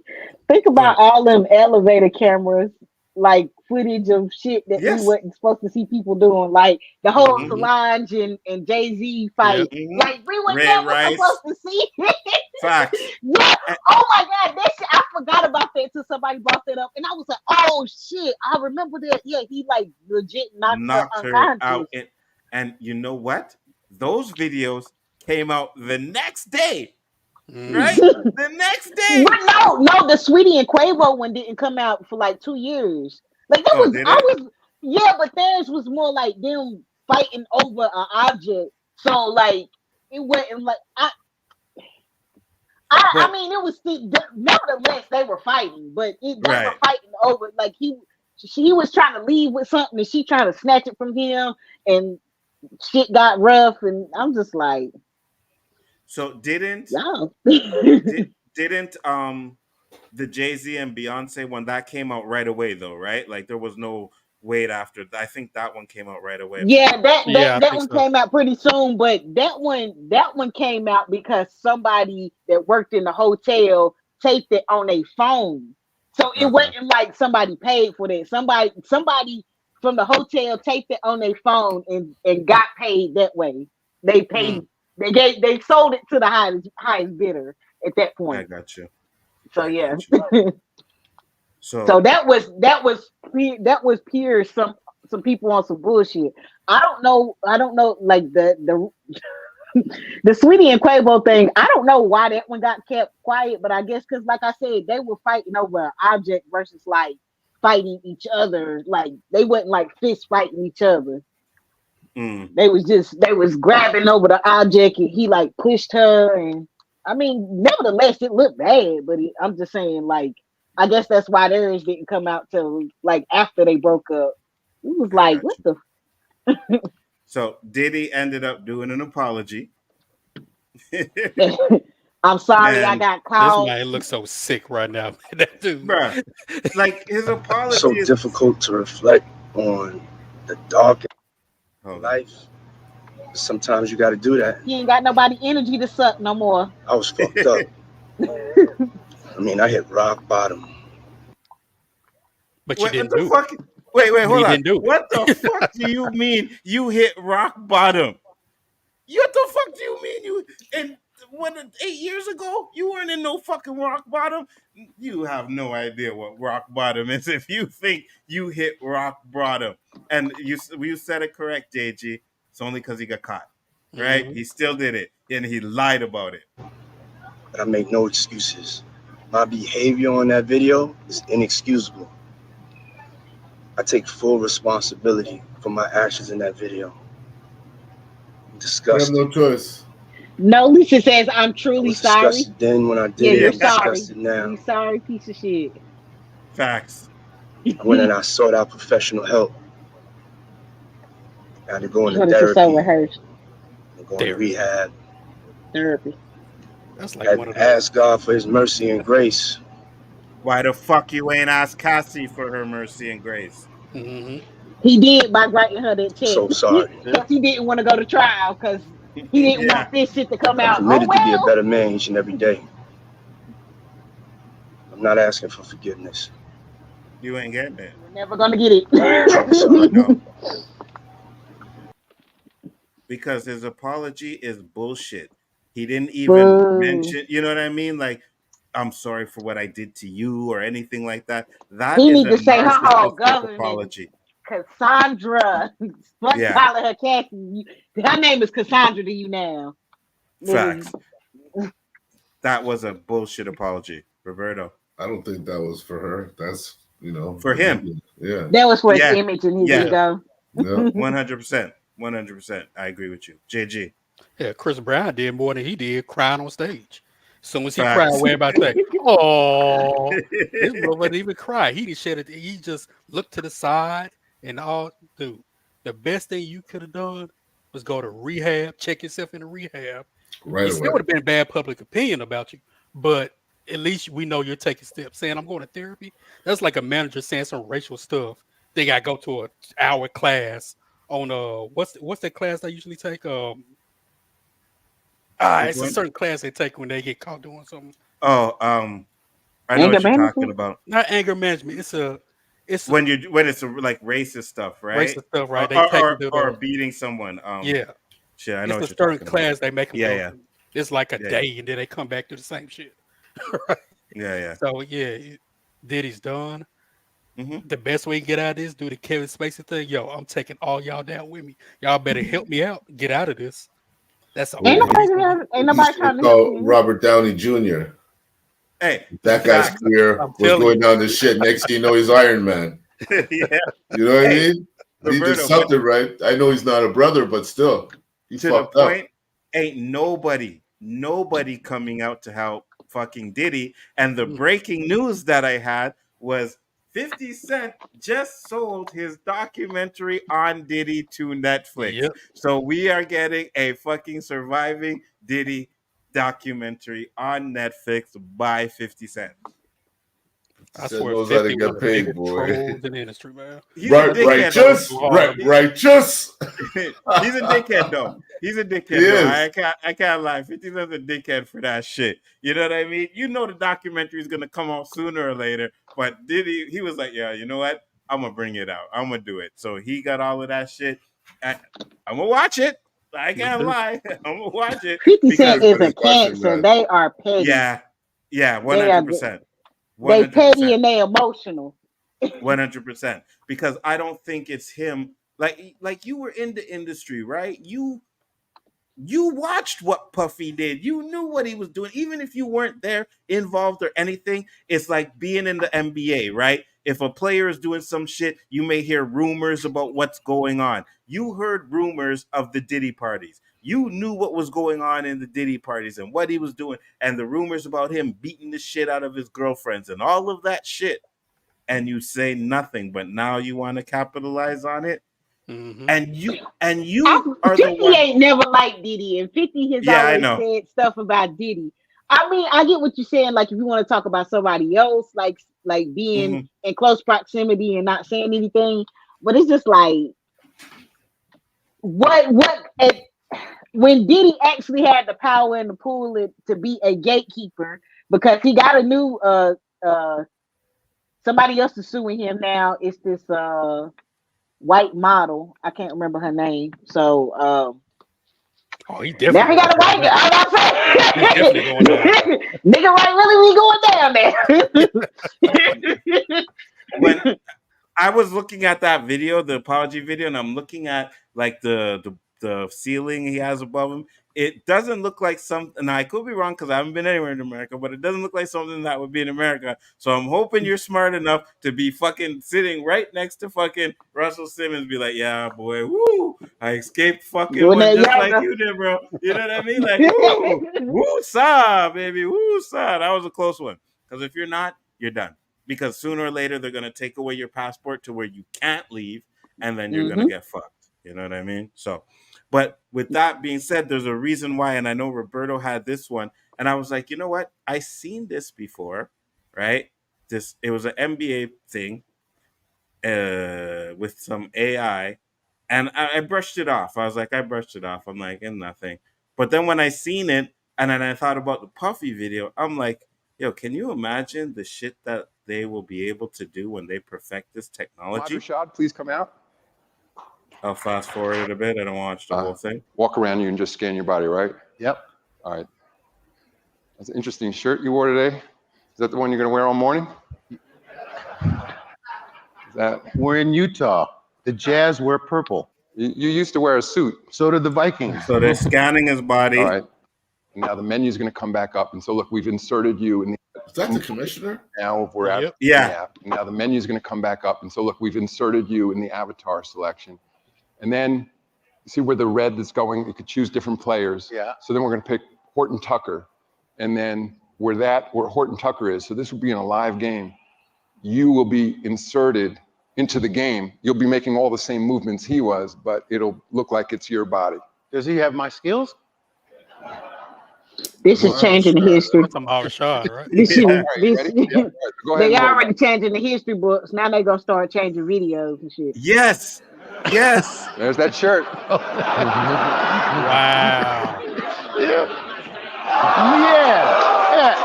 Think about all them elevator cameras, like footage of shit that we wasn't supposed to see people doing, like the whole Solange and Jay-Z fight. Like, we were never supposed to see it. Facts. Yeah. Oh my God, that shit, I forgot about that until somebody brought that up, and I was like, oh shit, I remember that. Yeah, he like legit knocked her out. And you know what? Those videos came out the next day. Right? The next day. But no, the Sweetie and Quavo one didn't come out for like 2 years. Like but theirs was more like them fighting over an object. So like it wasn't like I mean, it was still, nevertheless they were fighting, but they were fighting over like he was trying to leave with something and she trying to snatch it from him, and shit got rough, and I'm just like. So didn't the Jay-Z and Beyonce one that came out right away though, right? Like there was no wait after. I think that one came out right away. Yeah, that one came out pretty soon, but that one came out because somebody that worked in the hotel taped it on a phone. So it wasn't like somebody paid for that. Somebody from the hotel taped it on their phone and got paid that way. They paid. They sold it to the highest bidder at that point. I got you. So yeah. So that was pure some people on some bullshit. I don't know like the the Sweetie and Quavo thing. I don't know why that one got kept quiet, but I guess because like I said, they were fighting over an object versus like fighting each other. Like they wasn't like fist fighting each other. They was grabbing over the object, and he like pushed her, and I mean, nevertheless, it looked bad. But I'm just saying, like, I guess that's why theirs didn't come out till like after they broke up. It was like, what the? So Diddy ended up doing an apology. I'm sorry, I got called. This man looks so sick right now. That dude, bruh, like his apology. So difficult to reflect on the dark life. Sometimes you got to do that. He ain't got nobody energy to suck no more. I was fucked up. I mean, I hit rock bottom. But you didn't do it. Wait, hold on. What the it. fuck do you mean you hit rock bottom? What the fuck do you mean you? And 8 years ago, you weren't in no fucking rock bottom. You have no idea what rock bottom is if you think you hit rock bottom. And you said it correct, JG. It's only because he got caught, right? He still did it, and he lied about it. But I make no excuses. My behavior on that video is inexcusable. I take full responsibility for my actions in that video. Disgusting. You have no choice. No, Lisa says I'm truly sorry. Disgusted then when I did Yeah, it. you're I'm sorry. disgusted now. You sorry piece of shit. Facts. I went and I sought out professional help. I had to go into What if it's so therapy. rehearsed? Go into rehab. Therapy. That's like Had one of to ask God for His mercy and grace. Why the fuck you ain't asked Cassie for her mercy and grace? Mm-hmm. He did by writing her that check. So sorry. Because he didn't want to go to trial because he didn't want this shit to come I'm out. committed Oh, to be a well. better man each and every day. I'm not asking for forgiveness. You ain't getting it. You're never going to get it. No. Because his apology is bullshit. He didn't even mention, you know what I mean? Like, I'm sorry for what I did to you or anything like that. That He is need a to say her whole narcissistic government. apology. Cassandra. What Yeah. calling her Cassie? Her name is Cassandra to you now. Facts. That was a bullshit apology, Roberto. I don't think that was for her. That's, you know, for him. Yeah. That was for his image and his ego. Yeah. 100%. 100%. I agree with you. JG. Yeah, Chris Brown did more than he did crying on stage. As soon as he Facts. cried, way about to say, "Oh, this brother didn't even cry. He didn't shed it. He just looked to the side and all. Dude, the best thing you could have done was go to rehab, check yourself into rehab. Right It still would have been bad public opinion about you, but at least we know you're taking steps. Saying I'm going to therapy, that's like a manager saying some racial stuff. They got to go to an hour class on what's that class they usually take? It's a certain class they take when they get caught doing something. Oh, I know what you're talking about. Not anger management. It's when it's like racist stuff, right? Racist stuff, right? They or beating someone. Yeah. Shit, I know it's what a you're certain talking class about. they make them go through. It's like a day, and then they come back to the same shit. Right? Yeah. So Diddy's done. The best way to get out of this, do the Kevin Spacey thing. Yo, I'm taking all y'all down with me. Y'all better help me out. Get out of this. That's the Ain't only nobody trying to help you. Robert Downey Jr. Hey, that guy's career was going down to shit. Next thing you know, he's Iron Man. Yeah. You know what I mean? He did something right. I know he's not a brother, but still, he's fucked the up. point, ain't nobody coming out to help fucking Diddy. And the breaking news that I had was 50 Cent just sold his documentary on Diddy to Netflix. Yep. So we are getting a fucking surviving Diddy documentary on Netflix by 50 Cent. I swear, 50 one of the biggest trolls in the industry, man. He's a dickhead. Righteous. He's a dickhead, though. He's a dickhead. Though. I can't lie. 50 Cent's a dickhead for that shit. You know what I mean? You know the documentary is gonna come out sooner or later. But he was like, yeah, you know what? I'm gonna bring it out. I'm gonna do it. So he got all of that shit. I'm gonna watch it. I can't lie. I'm gonna watch it. 50 Cent is a cancer. They are petty. Yeah, 100%. They petty and they emotional. 100%. Because I don't think it's him. Like you were in the industry, right? You watched what Puffy did. You knew what he was doing. Even if you weren't there involved or anything, it's like being in the NBA, right? If a player is doing some shit, you may hear rumors about what's going on. You heard rumors of the Diddy parties. You knew what was going on in the Diddy parties and what he was doing and the rumors about him beating the shit out of his girlfriends and all of that shit. And you say nothing, but now you want to capitalize on it. And you are 50 the one. ain't never liked Diddy, and 50 has always said stuff about Diddy. I mean, I get what you're saying. Like, if you want to talk about somebody else, like being in close proximity and not saying anything, but it's just like, when Diddy actually had the power and the pull to be a gatekeeper, because he got a new somebody else is suing him now. It's this white model. I can't remember her name. So he definitely. Now he got a white girl. I'm definitely going down. Nigga, right? Really, we going down there. When I was looking at that video, the apology video, and I'm looking at like the ceiling he has above him. it doesn't look like something. Now I could be wrong because I haven't been anywhere in America, but it doesn't look like something that would be in America. So I'm hoping you're smart enough to be fucking sitting right next to fucking Russell Simmons, be like, yeah, boy, woo, I escaped fucking Doing one that just like yoga. you did, bro. You know what I mean? Like, woo, woo, sa, baby, woo, sa. That was a close one. Because if you're not, you're done. Because sooner or later they're gonna take away your passport to where you can't leave, and then you're gonna get fucked. You know what I mean? So, but with that being said, there's a reason why, and I know Roberto had this one, and I was like, you know what? I seen this before, right? It was an NBA thing with some AI, and I brushed it off. I was like, I brushed it off. I'm like, and nothing. But then when I seen it, and then I thought about the Puffy video, I'm like, yo, can you imagine the shit that they will be able to do when they perfect this technology? Rashad, please come out. I'll fast forward it a bit. I don't watch the whole thing. Walk around you and just scan your body, right? Yep. All right. That's an interesting shirt you wore today. Is that the one you're going to wear all morning? We're in Utah. The Jazz wear purple. You used to wear a suit. So did the Vikings. So they're scanning his body. All right. Now the menu is going to come back up. And so look, we've inserted you in the... Is that the commissioner? Now we're at... Yeah. Now the menu is going to come back up. And so look, we've inserted you in the avatar selection. And then you see where the red that's going, you could choose different players. Yeah. So then we're going to pick Horton Tucker. And then where Horton Tucker is, so this will be in a live game, you will be inserted into the game. You'll be making all the same movements he was, but it'll look like it's your body. Does he have my skills? This is changing the history. That's Rashad, right? They already changing the history books. Now they're gonna start changing videos and shit. Yes. Yes. There's that shirt. Wow. Yeah.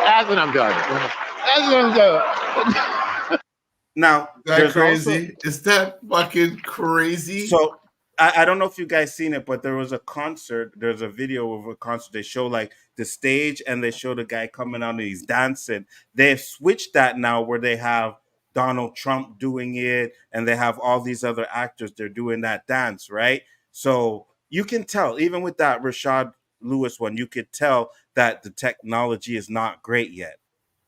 That's what I'm doing. That's what I'm doing. Now, that crazy? Is that fucking crazy? So I don't know if you guys seen it, but there was a concert. There's a video of a concert. They show like the stage and they show the guy coming out and he's dancing. They've switched that now where they have Donald Trump doing it and they have all these other actors. They're doing that dance, right? So you can tell, even with that Rashad Lewis one, you could tell that the technology is not great yet.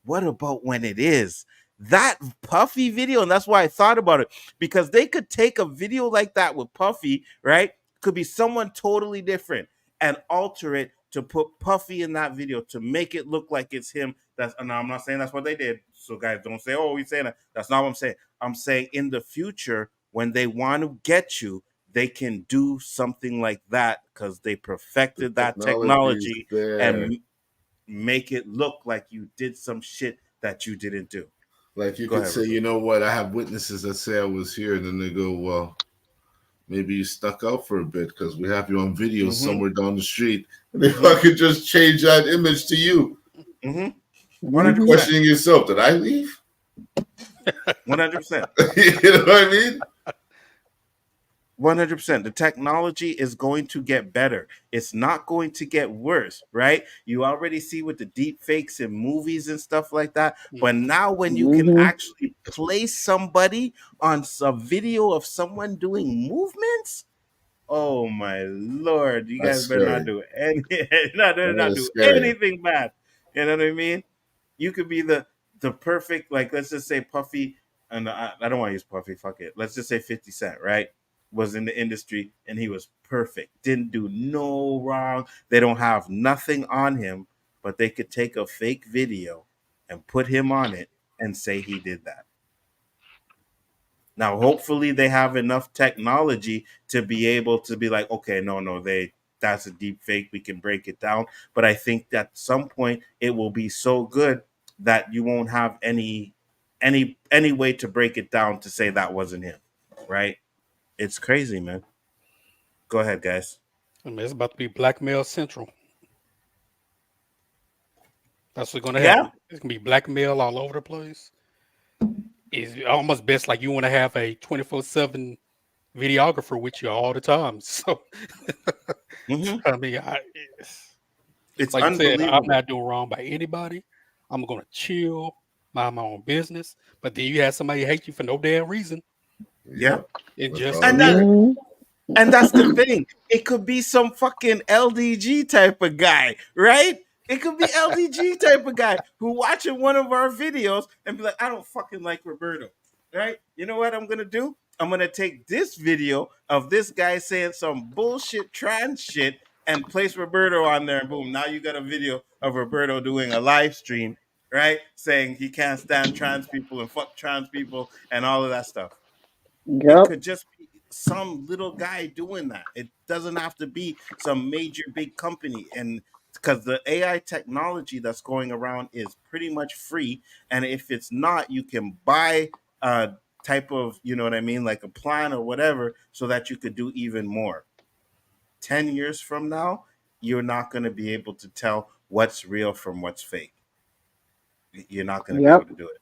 What about when it is? That Puffy video, and that's why I thought about it, because they could take a video like that with Puffy, right? Could be someone totally different and alter it to put Puffy in that video to make it look like it's him. And I'm not saying that's what they did. So guys, don't say, oh, he's saying that. That's not what I'm saying. I'm saying in the future, when they want to get you, they can do something like that because they perfected that technology and make it look like you did some shit that you didn't do. Like you could say, you know what? I have witnesses that say I was here, and then they go, well, maybe you stuck out for a bit because we have you on video somewhere down the street. And they fucking just change that image to you. Mm-hmm. Questioning yourself, did I leave? 100%. You know what I mean? 100%. The technology is going to get better. It's not going to get worse, right? You already see with the deep fakes in movies and stuff like that. But now when you can actually place somebody on a video of someone doing movements, oh my Lord, you guys better not do anything bad. You know what I mean? You could be the perfect, like, let's just say Puffy, and I don't want to use Puffy, fuck it. Let's just say 50 Cent, right? Was in the industry and he was perfect, didn't do no wrong. They don't have nothing on him, but they could take a fake video and put him on it and say he did that. Now, hopefully they have enough technology to be able to be like, okay, no, that's a deep fake. We can break it down. But I think that at some point it will be so good that you won't have any way to break it down to say that wasn't him, right? It's crazy, man. Go ahead, guys. I mean, it's about to be blackmail central. That's what's going to happen. It's going to be blackmail all over the place. It's almost best like you want to have a 24/7 videographer with you all the time. So, I mean, it's like unbelievable. I said, I'm not doing wrong by anybody. I'm going to chill, mind my own business. But then you have somebody hate you for no damn reason. Yeah. It just And that's the thing. It could be some fucking LDG type of guy, right? It could be LDG type of guy who watching one of our videos and be like, I don't fucking like Roberto, right? You know what I'm going to do? I'm going to take this video of this guy saying some bullshit trans shit and place Roberto on there, and boom, now you got a video of Roberto doing a live stream, right? Saying he can't stand trans people and fuck trans people and all of that stuff. It could just be some little guy doing that. It doesn't have to be some major big company. And because the AI technology that's going around is pretty much free. And if it's not, you can buy a type of, you know what I mean, like a plan or whatever, so that you could do even more. 10 years from now, you're not going to be able to tell what's real from what's fake. You're not going to be able to do it.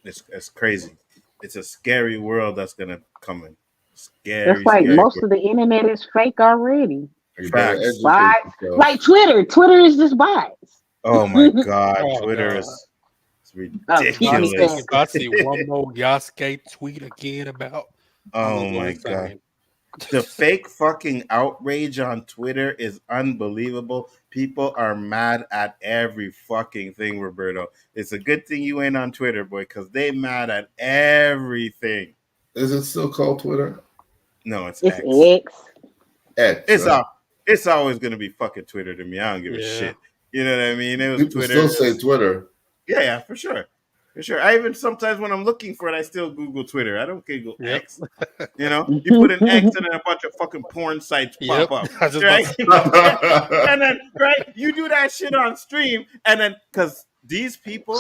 It's crazy. It's a scary world that's going to come in. Scary, It's like scary most world. of the internet is fake already. Facts. Bots. Like Twitter is just bots. Oh my God, Oh, Twitter God. is ridiculous. If I see one more Yasuke tweet again about, Oh my God. The fake fucking outrage on Twitter is unbelievable. People are mad at every fucking thing, Roberto. It's a good thing you ain't on Twitter, boy, because they mad at everything. Is it still called Twitter? No, it's X. X. It's always gonna be fucking Twitter to me. I don't give a shit. You know what I mean? It was People Twitter. still say Twitter. Yeah, for sure. For sure. I even sometimes when I'm looking for it, I still Google Twitter. I don't Google X. You know, you put an X and then a bunch of fucking porn sites pop up. Right? And then, right, you do that shit on stream, and then because these people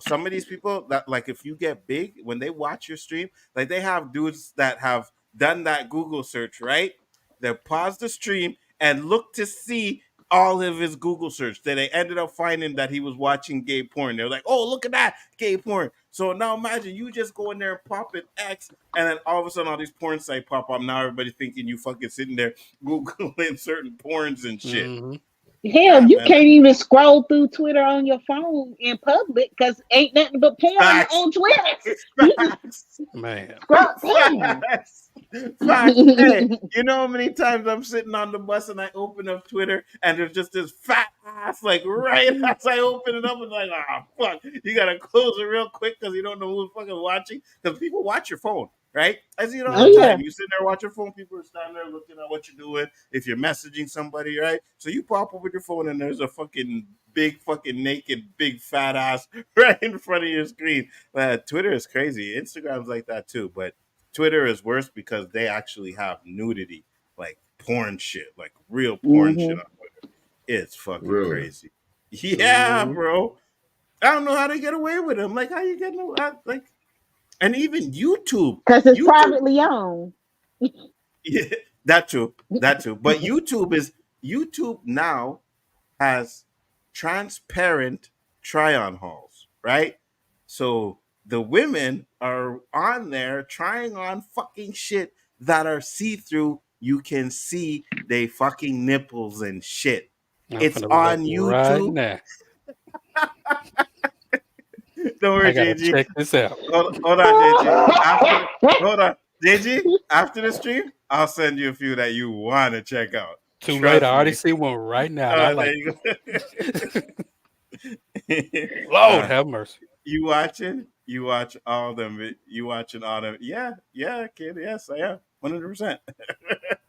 some of these people that, like, if you get big, when they watch your stream, like, they have dudes that have done that Google search, right? They pause the stream and look to see all of his Google search. That they ended up finding that he was watching gay porn. They're like, oh, look at that gay porn. So now imagine you just go in there and pop an X, and then all of a sudden all these porn sites pop up. Now everybody's thinking you fucking sitting there Googling certain porns and shit. Hell, you can't even scroll through Twitter on your phone in public because ain't nothing but porn on Twitter. Man. Scroll down. Facts. Hey, you know how many times I'm sitting on the bus and I open up Twitter and there's just this fat ass, like, right as I open it up, and like, fuck, you gotta close it real quick because you don't know who's fucking watching. Because people watch your phone, right? I see it all the time. You sit there, watch your phone, people are standing there looking at what you're doing. If you're messaging somebody, right? So you pop up with your phone and there's a fucking big fucking naked big fat ass right in front of your screen. Twitter is crazy. Instagram's like that too, but Twitter is worse because they actually have nudity, like porn shit, like real porn shit on Twitter. It's fucking crazy. Yeah, bro. I don't know how they get away with it. I'm like, how you getting away? Like, and even YouTube, because it's privately owned. Yeah, that too. But YouTube now has transparent try-on hauls, right? So the women are on there trying on fucking shit that are see-through. You can see they fucking nipples and shit. It's on YouTube. Right now. Don't worry, I gotta JG. check this out. Hold on, JG. Hold on, JG. After the stream, I'll send you a few that you want to check out. Too Trust late. I already me. see one right now. I like there you go. Lord have mercy. You watching? You watch all them? You watching all them? Yeah, kid. Yes, I am. 100%.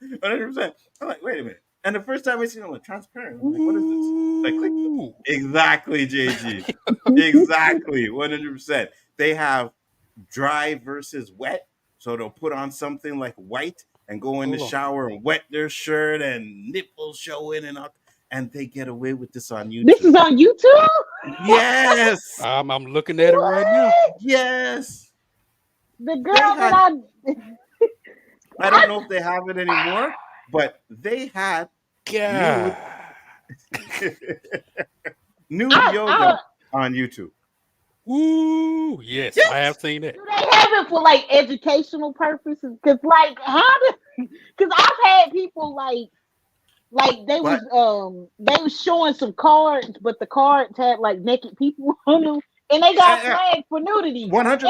100%. I'm like, wait a minute. And the first time I seen it, I'm like, transparent. I'm like, what is this? Like, click exactly, JG. Exactly. 100%. They have dry versus wet. So they'll put on something like white and go in the shower and wet their shirt and nipples showing and all. And they get away with this on YouTube. This is on YouTube? Yes. I'm looking at it right now. Yes. The girl that I don't know if they have it anymore, but they had nude yoga on YouTube. Ooh, yes, I have seen it. Do they have it for like educational purposes? Because like because I've had people like they was showing some cards, but the cards had like naked people on them, and they got flagged for nudity. 100%.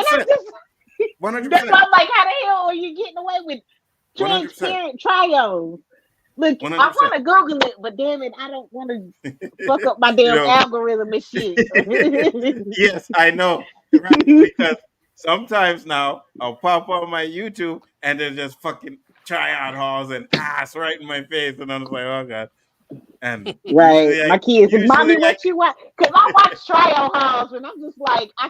100%. That's why I'm like, how the hell are you getting away with transparent try-ons. Look, 100%. I want to Google it, but damn it, I don't want to fuck up my damn algorithm and shit. Yes, I know. Right? Because sometimes now I'll pop on my YouTube and there's just fucking tryout hauls and ass right in my face, and I'm just like, oh god. And right, my kids is, mommy, what you want? Because I watch trial hauls, and I'm just like, I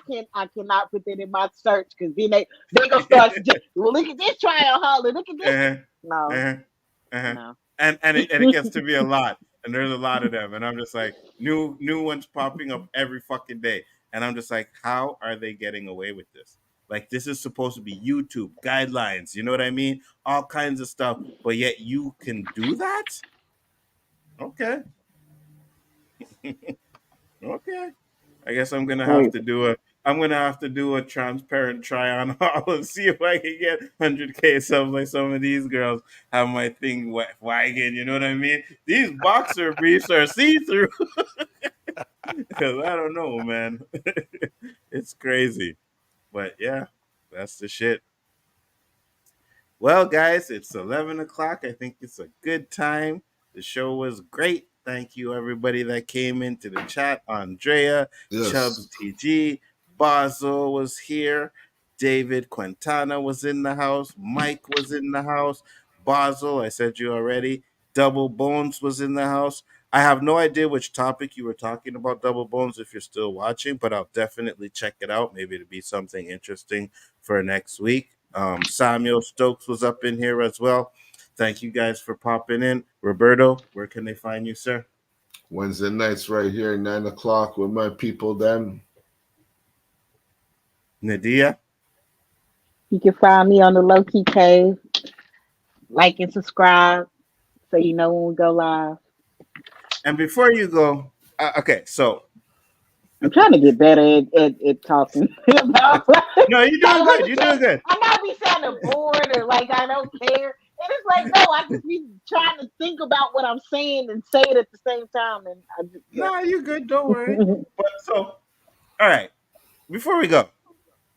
cannot put that in my search, because then they gonna start well, look at this trial haul, and look at this. No. And it gets to be a lot, and there's a lot of them, and I'm just like, new ones popping up every fucking day, and I'm just like, how are they getting away with this? Like, this is supposed to be YouTube guidelines, you know what I mean? All kinds of stuff, but yet you can do that? Okay. Okay. I guess I'm gonna have to do a transparent try on haul and see if I can get 100K subs like some of these girls have my thing wagging. You know what I mean? These boxer briefs are see-through. Because I don't know, man. It's crazy. But yeah, that's the shit. Well, guys, it's 11 o'clock. I think it's a good time. The show was great. Thank you, everybody that came into the chat. Andrea, Chubbs TG, Basel was here. David Quintana was in the house. Mike was in the house. Basel, I said you already. Double Bones was in the house. I have no idea which topic you were talking about, Double Bones, if you're still watching, but I'll definitely check it out. Maybe it'll be something interesting for next week. Samuel Stokes was up in here as well. Thank you guys for popping in. Roberto, where can they find you, sir? Wednesday nights right here, 9 o'clock with my people then. Nadia? You can find me on the Low-Key Cave. Like and subscribe so you know when we go live. And before you go, okay, so. I'm trying to get better at talking. No, you're doing good. You're doing good. I might be sounding bored or like I don't care. And it's like, no, I just be trying to think about what I'm saying and say it at the same time. And I just, No, you're good. Don't worry. But so, all right. Before we go,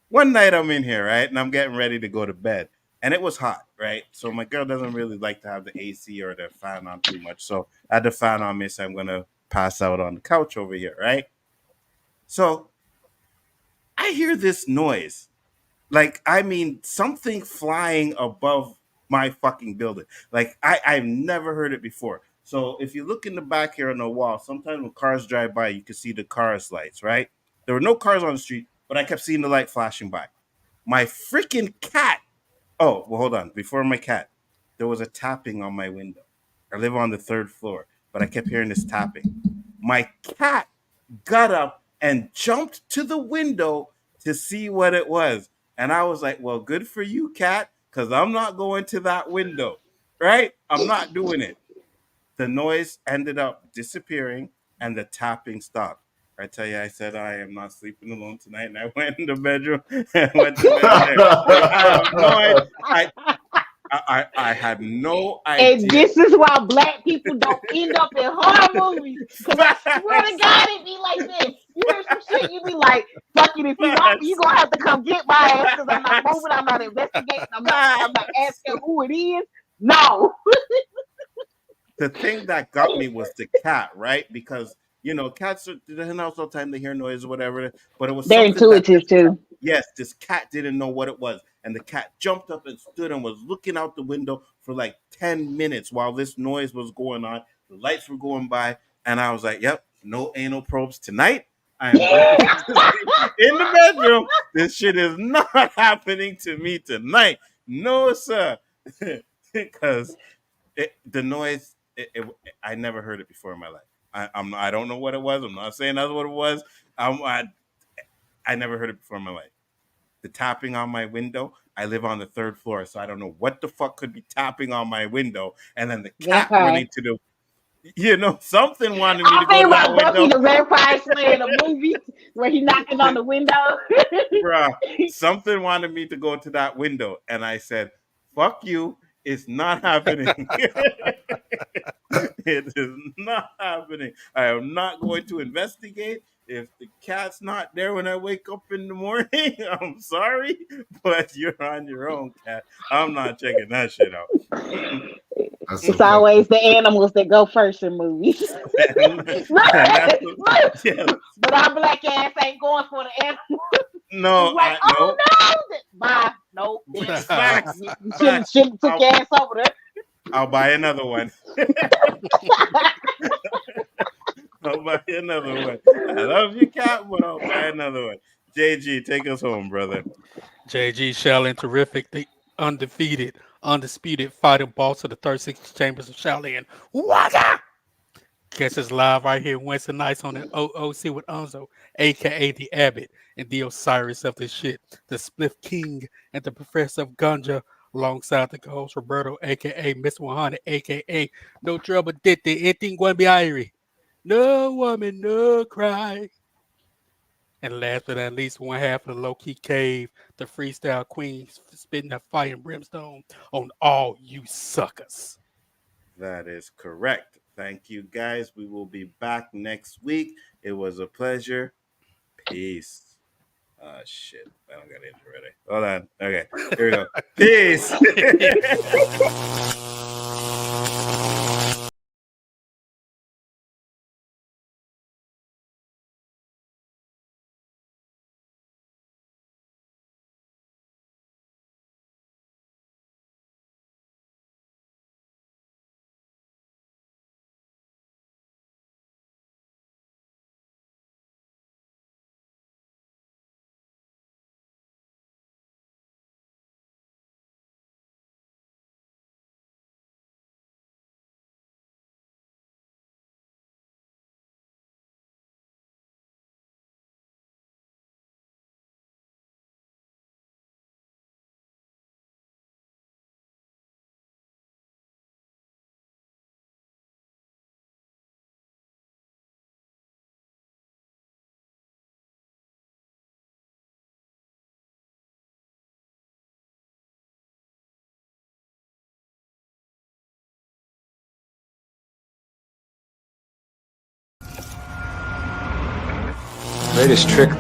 one night I'm in here, right? And I'm getting ready to go to bed. And it was hot, right? So my girl doesn't really like to have the AC or the fan on too much. So I had the fan on me, so I'm going to pass out on the couch over here, right? So I hear this noise. Like, I mean, something flying above my fucking building. Like, I've never heard it before. So if you look in the back here on the wall, sometimes when cars drive by, you can see the cars' lights, right? There were no cars on the street, but I kept seeing the light flashing by. My freaking cat. Oh, well, hold on. Before my cat, there was a tapping on my window. I live on the 3rd floor, but I kept hearing this tapping. My cat got up and jumped to the window to see what it was. And I was like, well, good for you, cat, because I'm not going to that window, right? I'm not doing it. The noise ended up disappearing and the tapping stopped. I tell you, I said, I am not sleeping alone tonight. And I went in the bedroom and went to bed there. I had no idea. And this is why black people don't end up in horror movies. Because I swear to God, it be like this. You hear some shit, you be like, fuck it, if you want me, you gonna have to come get my ass because I'm not moving, I'm not investigating, I'm not asking who it is. No. The thing that got me was the cat, right? Because, you know, cats are in the house all the time, they hear noise or whatever, but it was they're intuitive too. Yes, this cat didn't know what it was. And the cat jumped up and stood and was looking out the window for like 10 minutes while this noise was going on. The lights were going by. And I was like, yep, no anal probes tonight. I am in the bedroom. This shit is not happening to me tonight. No, sir. Because the noise, I never heard it before in my life. I don't know what it was. I'm not saying that's what it was. I never heard it before in my life. The tapping on my window. I live on the 3rd floor, so I don't know what the fuck could be tapping on my window. And then the cat running to the, you know, something wanted me to go to that window. Buffy the Vampire Slayer in a movie where he knocking on the window. Bruh, something wanted me to go to that window, and I said, "Fuck you." It's not happening. It is not happening. I am not going to investigate. If the cat's not there when I wake up in the morning, I'm sorry, but you're on your own, cat. I'm not checking that shit out. It's always the animals that go first in movies. But our black ass ain't going for the animals. No, like, oh no, bye. Nope. Facts. Shouldn't took your ass over there. I'll buy another one. I'll buy another one. I love you, cat, but I'll buy another one. JG, take us home, brother. JG Shaolin Terrific, the undefeated, undisputed fighting boss of the 36 Chambers of Shaolin. Waga! Catch us live right here Wednesday nights on the OOC with Nzo, a.k.a. the Abbott, and the Osiris of this shit, the Spliff King, and the Professor of Ganja, alongside the co-host Roberto, a.k.a. Miss 100, a.k.a. No Trouble Did the anything going to be irie. No woman, no cry. And last but not least, one half of the low-key cave, the freestyle queen, spitting that fire and brimstone on all you suckers. That is correct. Thank you, guys. We will be back next week. It was a pleasure. Peace. Shit. I don't got it ready. Hold on. Okay. Here we go. Peace. Greatest trick